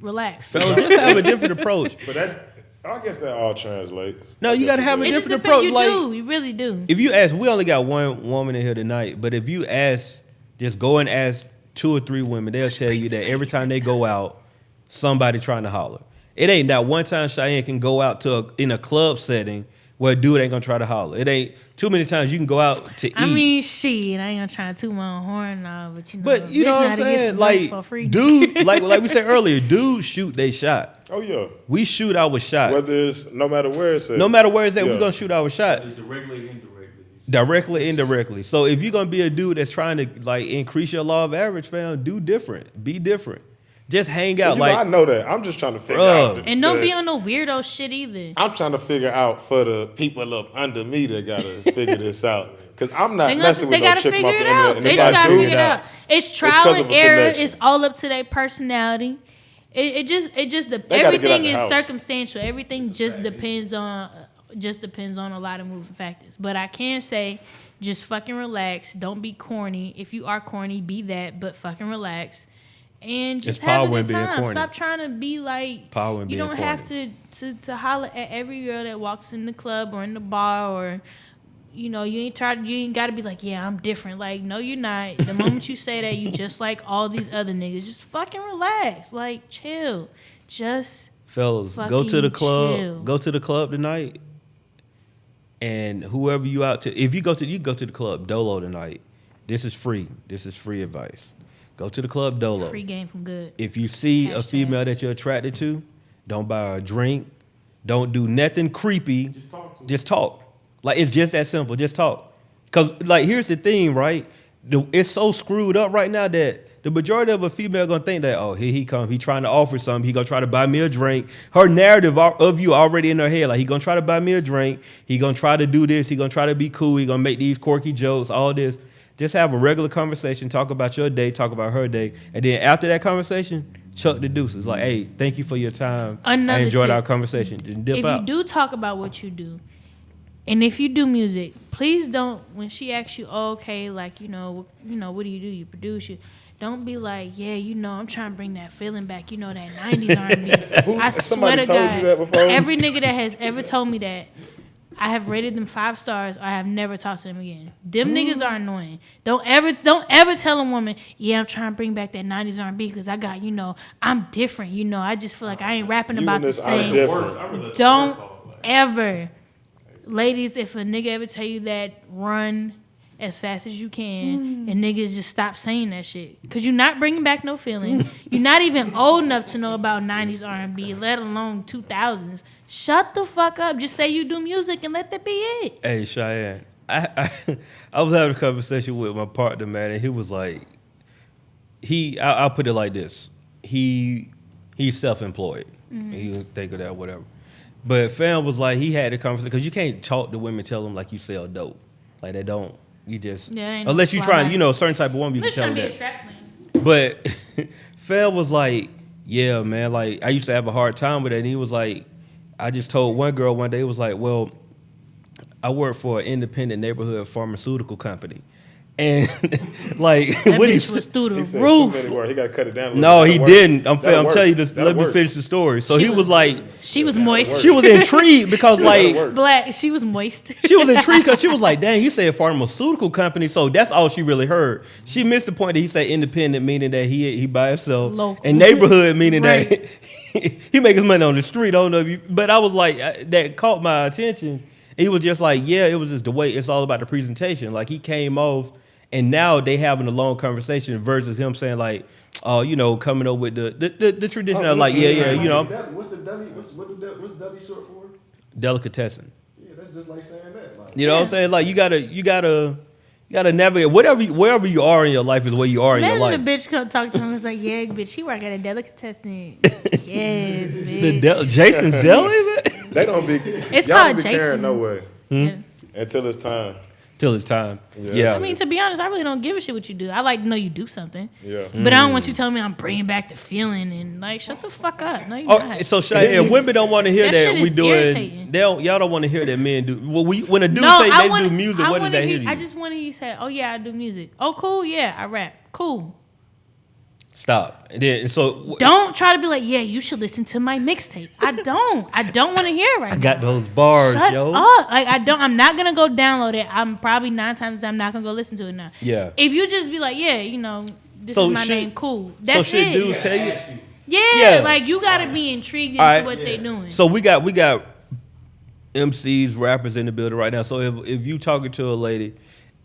relax. So just have a different approach. But I guess that all translates. No, you gotta have a It just different depends. approach. You Like do. You really do. if you ask, we only got one woman in here tonight, but if you ask, just go and ask 2 or 3 women, they'll tell you that every time they go out, somebody trying to holler. It ain't that one time Cheyenne can go out in a club setting where a dude ain't gonna try to holler. It ain't too many times you can go out to eat. I mean, shit. I ain't gonna try to toot my own horn now, but you know. but you bitch know what how I'm to get saying? some Like, drinks for free. dude, like we said earlier, dudes shoot they shot. Oh yeah. We shoot our shot. Whether it's no matter where it's at. No matter where it's at, Yeah. we're gonna shoot our shot. Directly, indirectly. So if you're gonna be a dude that's trying to like increase your law of average, fam, do different. Be different. Just hang out. You know, I Like know that. I'm just trying to figure Bruh. out. And don't be on no weirdo shit either. I'm trying to figure out for the people up under me that gotta figure this out. Cause I'm not They messing with no gotta chick figure off it the out. internet. And They if just I gotta do, figure it out. It's 'cause trial of and a error. connection. It's all up to their personality. It just They gotta get out everything the is house. circumstantial. Everything just depends on a lot of moving factors. But I can say, just fucking relax. Don't be corny. If you are corny, be that. But fucking relax. And just It's have power a in good being time. corny. Stop trying to be like Power in you being don't have to holler at every girl that walks in the club or in the bar or you know, you ain't gotta be like, yeah, I'm different. Like, no, you're not. The moment you say that, you just like all these other niggas. Just fucking relax. Like, chill. Just fellas, go to the fucking club. chill. Go to the club tonight. And whoever you out to, if you go to the club Dolo tonight. This is free. This is free advice. Go to the club Dolo. free game from good. If you see a Hashtag. female that you're attracted to, don't buy her a drink. Don't do nothing creepy. Just talk. Like, it's just that simple. Just talk. Because, like, here's the thing, right? It's so screwed up right now that the majority of a female going to think that, oh, here he come. He trying to offer something. He going to try to buy me a drink. Her narrative of you already in her head. Like, he going to try to buy me a drink. He going to try to do this. He going to try to be cool. He going to make these quirky jokes, all this. Just have a regular conversation. Talk about your day. Talk about her day. And then after that conversation, chuck the deuces. Like, hey, thank you for your time. Another I enjoyed tip. our conversation. Just dip If out. you do talk about what you do, and if you do music, please don't. When she asks you, oh, okay, like what do? You produce. Don't be like, yeah, I'm trying to bring that feeling back. You know, that 90s R&B. I swear somebody to told God, you that before? every nigga that has ever told me that, I have rated them 5 stars. Or I have never talked to them again. Them niggas are annoying. Don't ever tell a woman, yeah, I'm trying to bring back that 90s R&B because I got, I'm different. I just feel like I ain't rapping about the Uniqueness, I'm same. different. Don't ever, ladies, if a nigga ever tell you that, run as fast as you can, and niggas just stop saying that shit. Because you're not bringing back no feeling. You're not even old enough to know about 90s R&B, let alone 2000s. Shut the fuck up. Just say you do music and let that be it. Hey, Cheyenne, I was having a conversation with my partner, man, and he was like, I'll put it like this. He's self-employed. He would think of that, whatever. But fam was like, he had a conversation, because you can't talk to women, tell them like you sell dope. Like, they don't. You just, Yeah, ain't no unless you fly trying, by. a certain type of woman, you can Let's tell try them to be that. a trap queen. But Fel was like, yeah, man, like, I used to have a hard time with that. And he was like, I just told one girl one day, it was like, well, I work for an independent neighborhood pharmaceutical company. And like, That what he bitch was said. through He the said too roof. many words. He got to cut it down. A little No, bit. he That'll work. didn't. I'm That'll telling you work. this. That'll Let me work. finish the story. So She he was was- like, She was moist. she was intrigued because That'll like. work. Black. She was moist. She was intrigued because she was like, dang, he said pharmaceutical company. So that's all she really heard. She missed the point that he said independent, meaning that he by himself. Local. And neighborhood, meaning Right. that he make his money on the street. I don't know if you, but I was like, that caught my attention. He was just like, yeah, it was just the way, it's all about the presentation. Like he came off and now they having a long conversation versus him saying like, oh, you know, coming up with the tradition of like, yeah, you know, What's the deli? What's deli short for? delicatessen. Yeah, that's just like saying that. Like, You know what I'm saying? Like you gotta navigate wherever you are in your life is where you are in your Imagine life. a bitch come talk to him. It's like, yeah, bitch, she work at a delicatessen. Yes, bitch. Jason's Deli, man. They don't be. It's y'all called don't be caring no way Yeah. until it's time. Till it's time. Yeah. Yeah. I mean, to be honest, I really don't give a shit what you do. I like to know you do something. Yeah. But I don't want you telling me I'm bringing back the feeling and like, shut the fuck up. No, you Oh, not. so Shay, if women don't want to hear That that, shit we is doing. irritating. Y'all don't want to hear that men do. Well, when a dude No, say I they wanna- do music, I what does wanna that hear- hear you? I just want to hear you say, oh yeah, I do music. Oh cool, yeah, I rap. Cool. Stop. And then so Don't try to be like, yeah, you should listen to my mixtape. I don't want to hear it right I now. got those bars, Shut yo. up. Like I'm not gonna go download it. I'm probably 9 times I'm not gonna go listen to it now. Yeah. If you just be like, yeah, you know, this So is my should- name, cool. So That's should it. dudes tell you? Yeah, Yeah. like you gotta be intrigued into All right. what they doing. So we got MCs, rappers in the building right now. So if you talking to a lady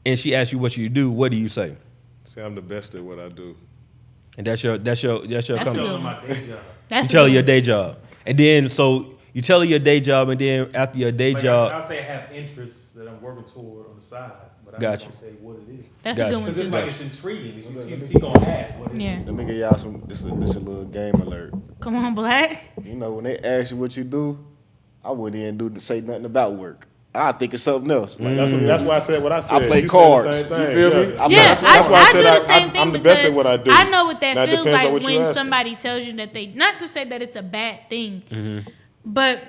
and she asks you what you do, what do you say? See, I'm the best at what I do. And that's your That's a comment. good one. You That's a tell her good your one. day job, and then so you tell her your day job, and then after your day job, I'll say I have interests that I'm working toward on the side, but I Gotcha. don't say what it is. That's Gotcha. a good one Because it's too. like it's intriguing. She gonna ask what it is. Yeah. Let me give y'all some. This a little game alert. Come on, Black. You know, when they ask you what you do, I wouldn't even say nothing about work. I think it's something else. Like, That's why I said what I said. I play You said the cards. same You thing. feel me? Yeah. I'm Yeah, not- that's why I I said do the I- same thing I'm the because best at what I do. I know what that Now, it feels depends on like what you when asking. somebody tells you that they, not to say that it's a bad thing, Mm-hmm. but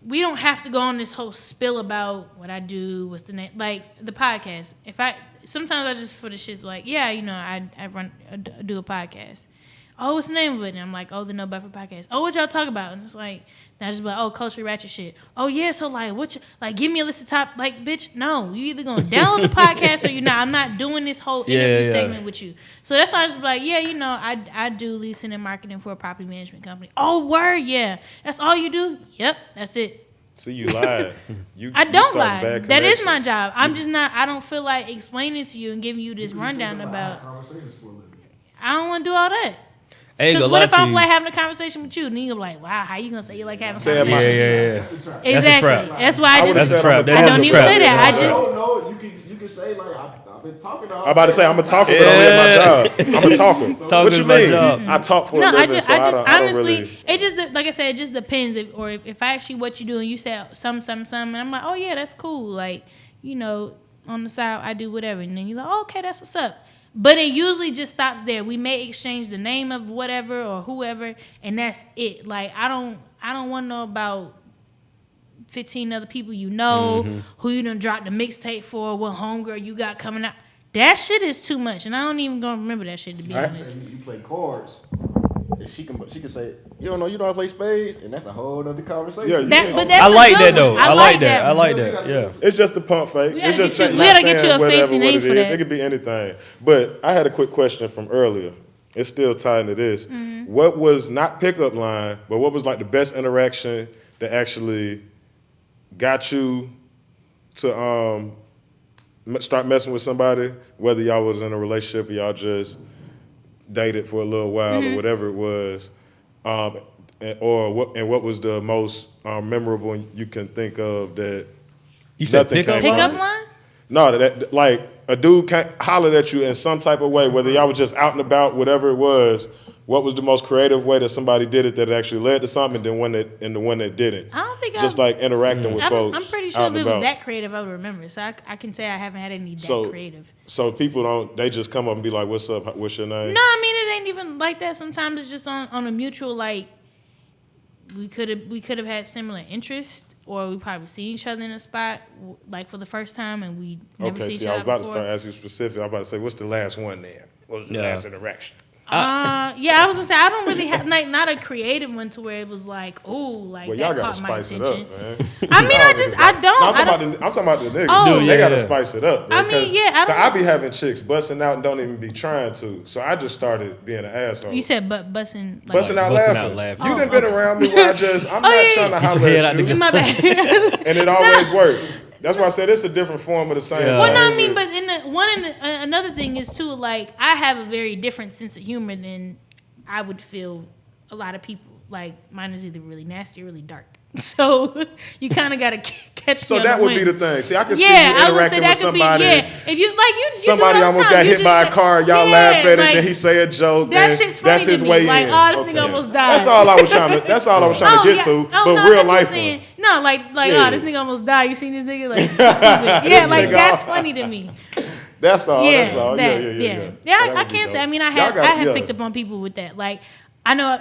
we don't have to go on this whole spill about what I do, what's the name, like the podcast. Sometimes I just for the shits like, yeah, you know, I do a podcast. Oh, what's the name of it? And I'm like, oh, the No Buffer Podcast. Oh, what y'all talk about? And it's like, and I just be like, oh, culture ratchet shit. Oh yeah, so like, give me a list of top, like, bitch. No, you either gonna download the podcast or you're not. I'm not doing this whole interview Yeah. segment with you. So that's why I just be like, yeah, you know, I do leasing and marketing for a property management company. Oh, word, yeah. That's all you do? Yep, that's it. See, you lied. You, I you don't started lie. bad That is my connections. job. I'm just not. I don't feel like explaining to you and giving you this rundown about. I don't want to do all that. I ain't Because gonna what lie if to I'm you. like having a conversation with you, and then you're like, "Wow, how you gonna say you like having a Say it, conversation?" my- Yeah. Exactly. trap. That's why I would've just. That's a said I'm trap. I That don't is a even trap. say that. I just. No, you can say like I've been talking to her. I'm about to say I'm a talker, but I'm at my job. I'm a talker. What Talker's you my mean? job. I talk for a No, I living, just so I don't honestly, really. it just like I said, it just depends. If I ask you what you do and you say some, and I'm like, oh yeah, that's cool. Like, you know, on the side I do whatever, and then you're like, oh, okay, that's what's up. But it usually just stops there. We may exchange the name of whatever or whoever, and that's it. Like I don't want to know about 15 other people you know, who you done dropped the mixtape for, what homegirl you got coming out. That shit is too much, and I don't even gonna remember that shit to be honest. You play cards. And she can say, you don't know how to play spades, and that's a whole other conversation. Yeah, you But that's I a like good that though. one. I like that. one. I like that. Yeah. It's just a pump fake. We It's gotta just get you- saying, we not gotta get saying you a whatever fancy what name it for is. that. It could be anything. But I had a quick question from earlier. It's still tied into this. Mm-hmm. What was not pickup line, but what was like the best interaction that actually got you to start messing with somebody, whether y'all was in a relationship or y'all just dated for a little while Mm-hmm. or whatever it was, and what was the most memorable you can think of that You said nothing pickup came line? Pickup line? no, that like a dude hollered at you in some type of way, whether y'all was just out and about, whatever it was. What was the most creative way that somebody did it that actually led to something, and the one that didn't? I don't think Just like interacting with folks. I'm pretty sure out if and it was about. that creative, I would remember. So I can say I haven't had any that So- creative. So people don't. They just come up and be like, "What's up? What's your name?" No, I mean it ain't even like that. Sometimes it's just on a mutual like we could have had similar interests, or we probably seen each other in a spot like for the first time, and we never Okay, see see, each I other was about before. to start asking you specific. I was about to say, what's the last one there? What was the last interaction? Yeah, I was gonna say I don't really have like not a creative one to where it was like, oh, like Well, that y'all gotta caught my spice it attention. up, man. I mean, I don't. No, I'm I talking don't. about the niggas. Oh. Dude, they gotta spice it up. Bro, I mean, yeah, I don't- I be having chicks busting out and don't even be trying to. So I just started being an asshole. You said busting. Like, busting out Busting laughing. out laughing. You Oh, done been okay. around me where I'm not yeah, trying to Get holler your head at out the you. my bad. And it always worked. That's why I said it's a different form of the same. Yeah. Well, no, I behavior. mean, but another thing is too, like I have a very different sense of humor than I would feel a lot of people. Like mine is either really nasty or really dark. So you kind of got to catch So me on that the would be wind. the thing. See, I can see Yeah, you I was gonna say interacting that with could somebody. be. Yeah, if you like, you Somebody do it all the almost time. got You hit just by a say- car. Y'all Yeah, laugh at it, like, then he say a joke. that then shit's funny that's his to me. way Like, in. oh, this nigga almost died. That's all I was trying to. That's all I was trying to get to. Oh, But no, real I thought you life were saying, one. no, like, Yeah. oh, this nigga almost died. You seen this nigga? Like, this is stupid. Yeah, like nigga that's all- funny to me. That's all. Yeah, That's all. that, Yeah. Yeah, So that I would be can't say. dope. I mean, I Y'all have picked up on people with that. Like, I know,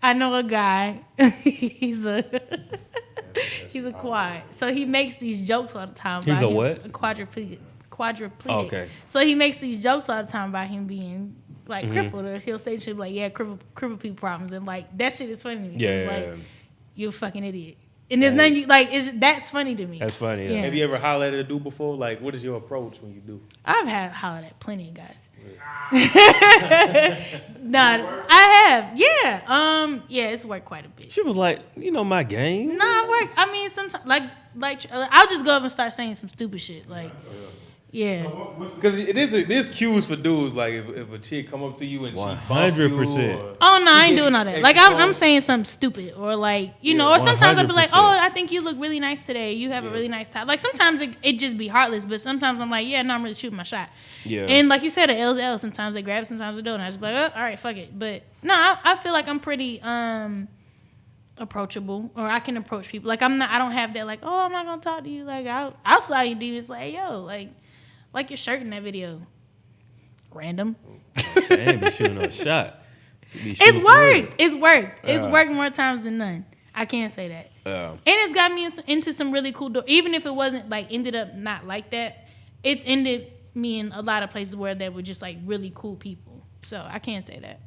I know a guy. he's a quad. So he makes these jokes all the time. He's about a him- what? A quadriplegic. Okay. So he makes these jokes all the time about him being like crippled, or he'll say shit like, "Yeah, crippled people problems," and like that shit is funny to me. Yeah. Like, you're a fucking idiot. And there's nothing you like. That's funny to me. That's funny. Yeah. Have you ever hollered at a dude before? Like, what is your approach when you do? I've hollered at plenty of guys. Nah, I have. Yeah. Yeah, it's worked quite a bit. She was like, my game. Nah, it worked. I mean, sometimes like I'll just go up and start saying some stupid shit. Like, yeah. Because there's cues for dudes. Like, if a chick come up to you and she bump you 100%. or- Oh no, I ain't You doing get all that. Like extra I'm tone. saying something stupid, or like or sometimes I'll be like, 100%. oh, I think you look really nice today. You have a really nice tie. Like sometimes it just be heartless, but sometimes I'm like, yeah, no, I'm really shooting my shot. Yeah. And like you said, the L's L. Sometimes they grab, sometimes they don't. I just be like, oh, all right, fuck it. But no, I feel like I'm pretty approachable, or I can approach people. Like I don't have that like, oh, I'm not gonna talk to you. Like I'll slide you DMs like, yo, like your shirt in that video. Random. She ain't be shooting no shot. She be It's shooting for real. worked. It's worked. It's Yeah. worked more times than none. I can't say that. And it's got me into some really cool doors. Even if it wasn't like ended up not like that, it's ended me in a lot of places where they were just like really cool people. So I can't say that.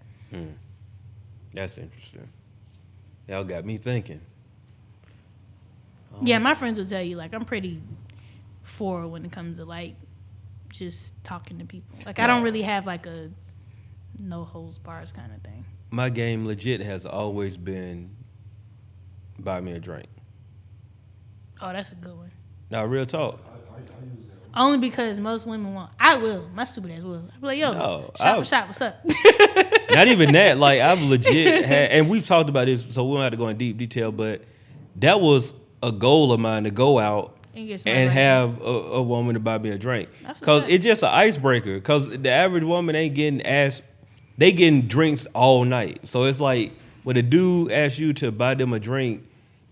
That's interesting. Y'all got me thinking. Yeah, my friends will tell you like I'm pretty forward when it comes to like just talking to people. Like I don't really have like a no holds bars kind of thing. My game legit has always been buy me a drink. Oh, that's a good one. Now, real talk. Only because most women want. I will. My stupid ass will. I'll be like, yo, No, shot for shot, what's up? Not even that. Like, I've legit had, and we've talked about this, so we don't have to go in deep detail, but that was a goal of mine to go out And get somebody and like have a woman to buy me a drink. That's what's Because up. it's just an icebreaker. Because the average woman ain't getting asked, they getting drinks all night. So it's like, when a dude asks you to buy them a drink,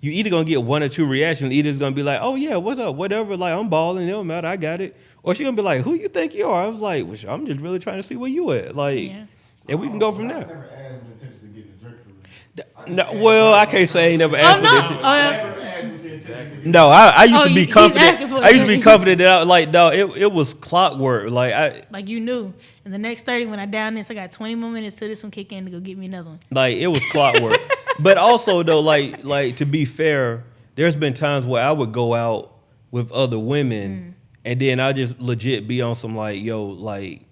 you either gonna get one or two reactions. Either it's gonna be like, oh yeah, what's up, whatever, like I'm balling, it don't matter, I got it. Or she gonna be like, who you think you are? I was like, well, I'm just really trying to see where you at. Like, Yeah. and we can go from I there. never had an intention to get a drink from you. No, well, I can't say I ain't never asked Oh, for no. that. Oh, yeah. Never asked with the intention to get No, I used Oh, to be he's confident. asking for I used to be it. confident that I like, no, it was clockwork. Like Like you knew. And the next 30, when I down this, I got 20 more minutes till this one kick in to go get me another one. like it was clockwork. But also though, like to be fair, there's been times where I would go out with other women and then I just legit be on some like, yo, like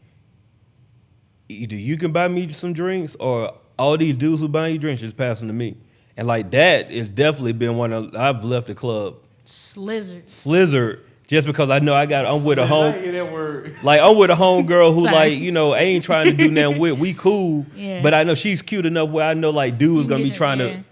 either you can buy me some drinks or all these dudes who buy you drinks just pass them to me. And like that has definitely been one of I've left the club slizzard just because I know I'm with a I home hear that word. like I'm with a homegirl who Sorry. like, ain't trying to do nothing with. We cool, Yeah. but I know she's cute enough where I know like dudes gonna be Yeah. trying to.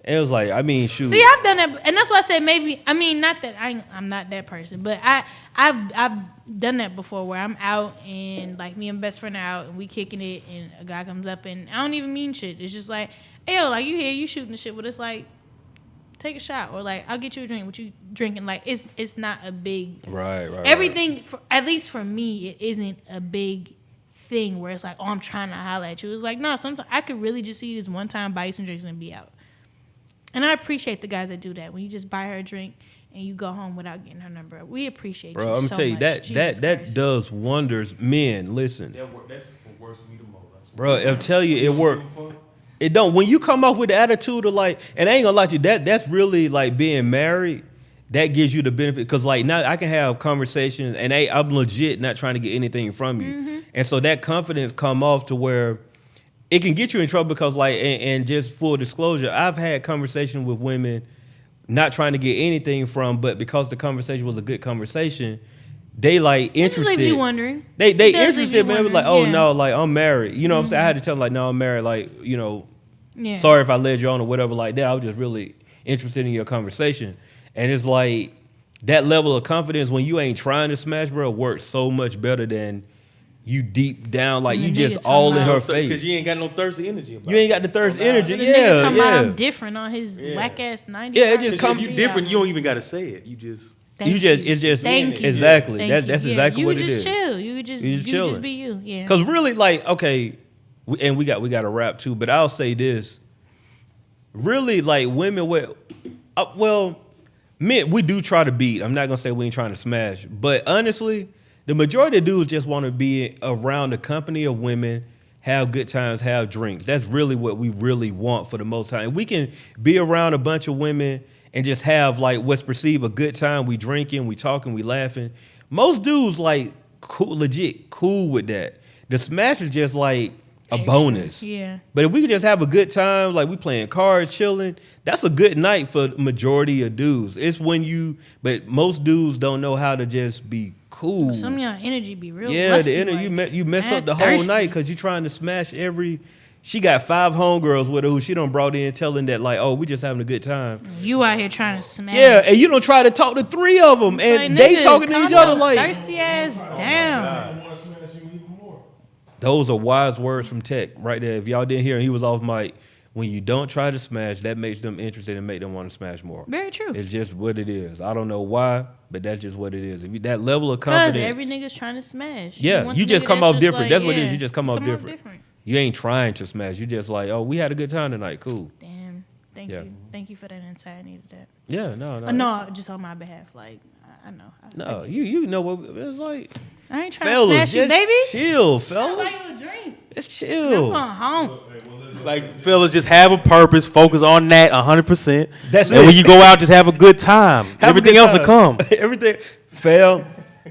And it was like, I mean, shoot. See, I've done that, and that's why I said maybe. I mean, not that I'm not that person, but I've done that before where I'm out and like me and best friend are out and we kicking it, and a guy comes up and I don't even mean shit. It's just like, hey, yo, like you here, you shooting the shit, but it's like, take a shot, or like I'll get you a drink. What you drinking? Like it's not a big right. everything. At least for me, it isn't a big thing where it's like, oh, I'm trying to holler at you. It's like, no, sometimes I could really just see you this one time, buy you some drinks, and be out. And I appreciate the guys that do that. When you just buy her a drink and you go home without getting her number, we appreciate you. I'm so telling you much. that does wonders. Men, listen, That's what works for me the most. bro. I'll tell you, it work. It don't. When you come off with the attitude of like, and I ain't gonna lie to you, that's really like being married. That gives you the benefit because like now I can have conversations and I'm legit not trying to get anything from you, and so that confidence come off to where it can get you in trouble because like and just full disclosure, I've had conversations with women not trying to get anything from, but because the conversation was a good conversation, they like interested. It just leaves you wondering. They interested, man. It was like, oh yeah. no, like I'm married. You know what I'm saying? I had to tell them like, no, I'm married. Like, you know, sorry if I led you on or whatever like that. I was just really interested in your conversation. And it's like that level of confidence when you ain't trying to smash, bro, works so much better than you deep down, like you just all in her face. Because you ain't got no thirsty energy about You ain't got the thirst energy. The nigga talking about I'm Yeah. different on his whack ass 90. Yeah, it just it. come- If you different, you don't even got to say it. You just... It's just Thank you. exactly. Thank That's you. exactly you what could it just is. chill. You could just chilling. be you. Yeah. Because really, like, okay, and we got to wrap too. But I'll say this: really, like women, men, we do try to beat. I'm not gonna say we ain't trying to smash, but honestly, the majority of dudes just want to be around the company of women, have good times, have drinks. That's really what we really want for the most time. We can be around a bunch of women and just have like what's perceived a good time. We drinking, we talking, we laughing. Most dudes like cool, legit cool with that. The smash is just like a bonus. Yeah. But if we could just have a good time, like we playing cards, chilling, that's a good night for the majority of dudes. It's when but most dudes don't know how to just be cool. Some of y'all energy be real. Yeah, lusty, the energy, like, you mess mad up the whole thirsty. night because you trying to smash every. She got 5 homegirls with her who she done brought in telling that like, oh, we just having a good time. You out here trying to smash. Yeah, and you don't try to talk to 3 of them, and Like, they nigga, talking to calm each other your like. thirsty ass down. Those are wise words from Tech right there. If y'all didn't hear, he was off mic. When you don't try to smash, that makes them interested and make them want to smash more. Very true. It's just what it is. I don't know why, but that's just what it is. If you, that level of Because confidence, every nigga's trying to smash. yeah, want you the just nigga come that's off just different. like, That's what it is. yeah, You just come off different. You ain't trying to smash. You just like, oh, we had a good time tonight. Cool. Damn. Thank Yeah. you. Thank you for that insight. I needed that. Yeah, no. No, just on my behalf. Like, I know. No, you know what it's like. I ain't trying to Fellas, smash you, just baby. chill, I'll fellas. buy you a drink. Just I'm chill. going home. Like, fellas, just have a purpose, focus on that 100%. That's and it. when you go out, just have a good time. Have a Everything good else will time. come. Everything. Fam,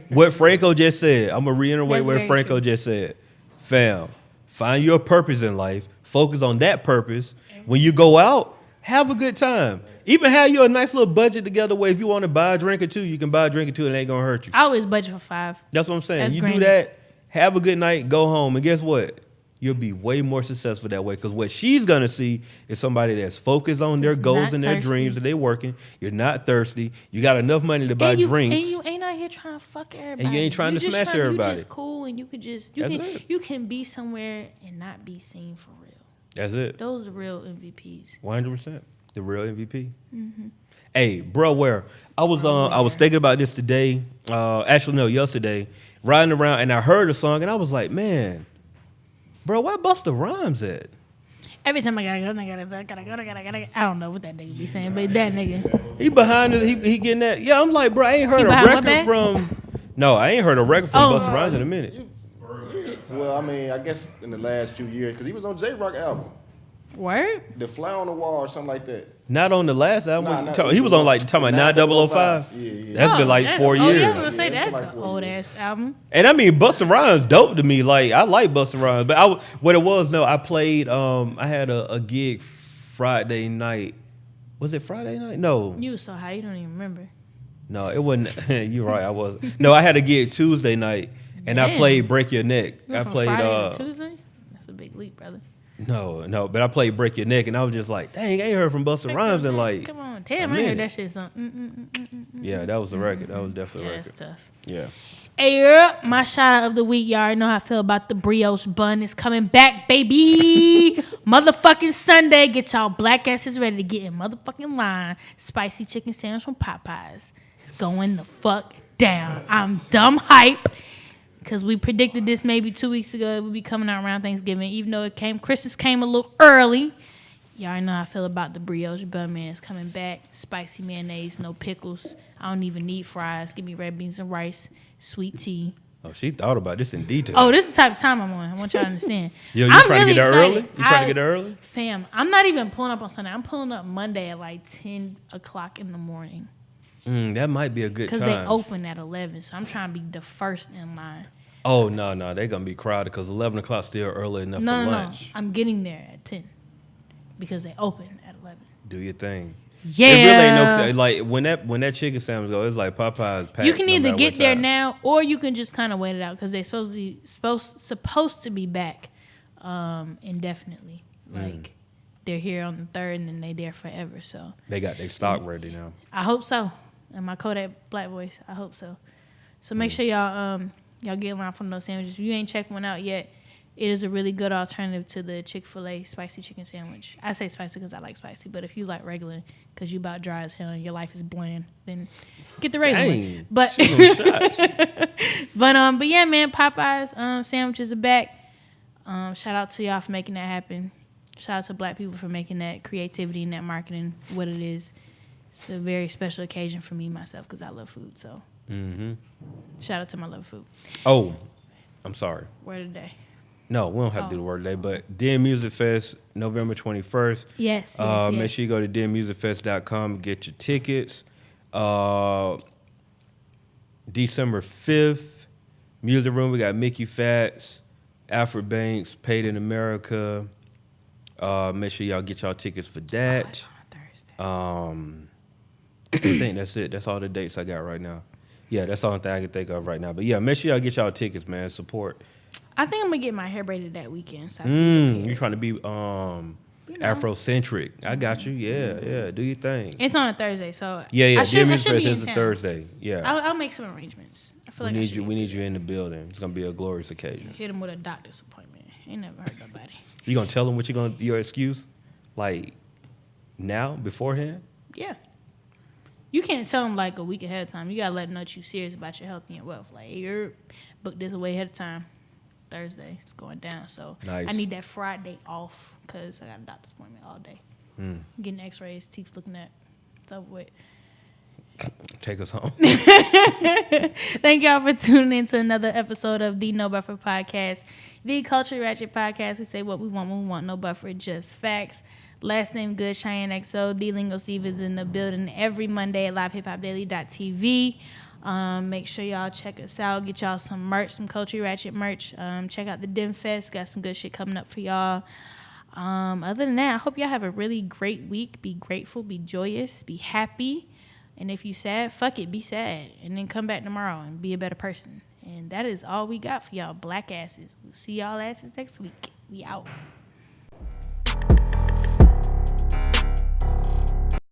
what Franco just said, I'm going to reiterate That's what very Franco true. just said. Fam, find your purpose in life. Focus on that purpose. When you go out, have a good time. Even have you a nice little budget together where if you want to buy a drink or two, you can buy a drink or two and it ain't going to hurt you. I always budget for 5. That's what I'm saying. That's You granted. do that, have a good night, go home, and guess what? You'll be way more successful that way because what she's going to see is somebody that's focused on their That's goals not and their thirsty. dreams that they're working. You're not thirsty. You got enough money to buy drinks. And you ain't out here trying to fuck everybody. ain't trying to just smash everybody. You just cool and you could just That's it. you can be somewhere and not be seen for real. That's it. Those are real MVPs. 100%. The real MVP. Mm-hmm. Hey, bro, where I was thinking about this today. Actually, no, yesterday, riding around and I heard a song and I was like, man, bro, where Busta Rhymes at? Every time I gotta go. I don't know what that nigga be saying, but that nigga. He behind it. He getting that. Yeah, I'm like, bro, I ain't heard He a behind what record bag? from. No, I ain't heard a record from Oh. Busta Rhymes in a minute. Well, I mean, I guess in the last few years, because he was on J-Rock album, Word? The Fly on the Wall or something like that. Not on the last album. Nah, You not- talking- he was on like talking about 9005. Yeah. That's been like 4 Oh, years. yeah, I was gonna say Yeah, it's been that's like an 4 old years. ass album. And I mean, Busta Rhymes dope to me. Like I like Busta Rhymes, but what it was, no, I played. I had a gig Friday night. Was it Friday night? No, You was so high, you don't even remember. no, it wasn't. You're right, I was. No, I had a gig Tuesday night, and I Damn. played Break Your Neck. You I went from played. Friday to Tuesday? That's a big leap, brother. No, but I played Break Your Neck, and I was just like, dang, I ain't heard from Busta Rhymes in like. Come on, damn, a I heard minute. that shit. Something. Yeah, that was a record. That was definitely Yeah, a that's record. tough. Yeah. Hey, my shout out of the week, y'all already know how I feel about the brioche bun. It's coming back, baby. Motherfucking Sunday. Get y'all black asses ready to get in motherfucking line. Spicy chicken sandwich from Popeyes. It's going the fuck down. I'm dumb hype. because we predicted this maybe 2 weeks ago. It would be coming out around Thanksgiving, even though Christmas came a little early. Y'all already know how I feel about the brioche bun, man. It's coming back. Spicy mayonnaise, no pickles. I don't even need fries. Give me red beans and rice, sweet tea. Oh, she thought about this in detail. Oh, this is the type of time I'm on. I want y'all to understand. Yo, you I'm trying to get there excited. early? You trying to get there early? Fam, I'm not even pulling up on Sunday. I'm pulling up Monday at like 10 o'clock in the morning. That might be a good time. Because they open at 11, so I'm trying to be the first in line. Oh, no, they're going to be crowded because 11 o'clock still early enough for lunch. No, I'm getting there at 10 because they open at 11. Do your thing. Yeah. It really ain't no, like, when that chicken sandwich goes, it's like Popeye's packed. You can either no get there now or you can just kind of wait it out because they're supposed to be back indefinitely. Like, they're here on the 3rd and then they there forever, so. They got their stock ready now. I hope so. And my Kodak Black voice, I hope so. So make sure y'all get in line for those sandwiches. If you ain't checked one out yet, it is a really good alternative to the Chick-fil-A spicy chicken sandwich. I say spicy because I like spicy, but if you like regular because you about dry as hell and your life is bland, then get the regular one. But but yeah, man, Popeyes sandwiches are back. Shout out to y'all for making that happen. Shout out to Black people for making that creativity and that marketing what it is. It's a very special occasion for me myself because I love food. So shout out to my love of food. Oh, I'm sorry. Word of the day. No, we don't have to do the word today, but Den Music Fest, November 21st. Yes. Make sure you go to denmusicfest.com and get your tickets. December 5th, Music Room, we got Mickey Fats, Alfred Banks, Paid in America. Make sure y'all get y'all tickets for that. It's on a Thursday. I think that's it. That's all the dates I got right now. Yeah, that's the only thing I can think of right now. But yeah, make sure y'all get y'all tickets, man. Support. I think I'm gonna get my hair braided that weekend. So You trying to be Afrocentric? I got you. Yeah. Do your thing. It's on a Thursday, so Yeah. I should Music Fest be is in a town. Thursday. Yeah. I'll make some arrangements. I feel We like I need should you. be We need you in the building. It's gonna be a glorious occasion. hit him with a doctor's appointment. Ain't never hurt nobody. You gonna tell them what your excuse, like now beforehand? Yeah. You can't tell them like a week ahead of time. You gotta let them know that you serious about your health and your wealth. Like you're book this away ahead of time. Thursday it's going down, so Nice. I need that Friday off because I got a doctor's appointment all day. Getting X-rays, teeth looking at. It's over with. Take us home. Thank y'all for tuning in to another episode of the No Buffer Podcast, the Culture Ratchet Podcast. We say what we want when we want. No buffer, just facts. Last name good, Cheyenne XO. The Lingo Steve is in the building every Monday at livehiphopdaily.tv. Make sure y'all check us out. Get y'all some merch, some Culture Ratchet merch. Check out the Den Fest. Got some good shit coming up for y'all. Other than that, I hope y'all have a really great week. Be grateful, be joyous, be happy. And if you sad, fuck it, be sad. And then come back tomorrow and be a better person. And that is all we got for y'all black asses. We'll see y'all asses next week. We out.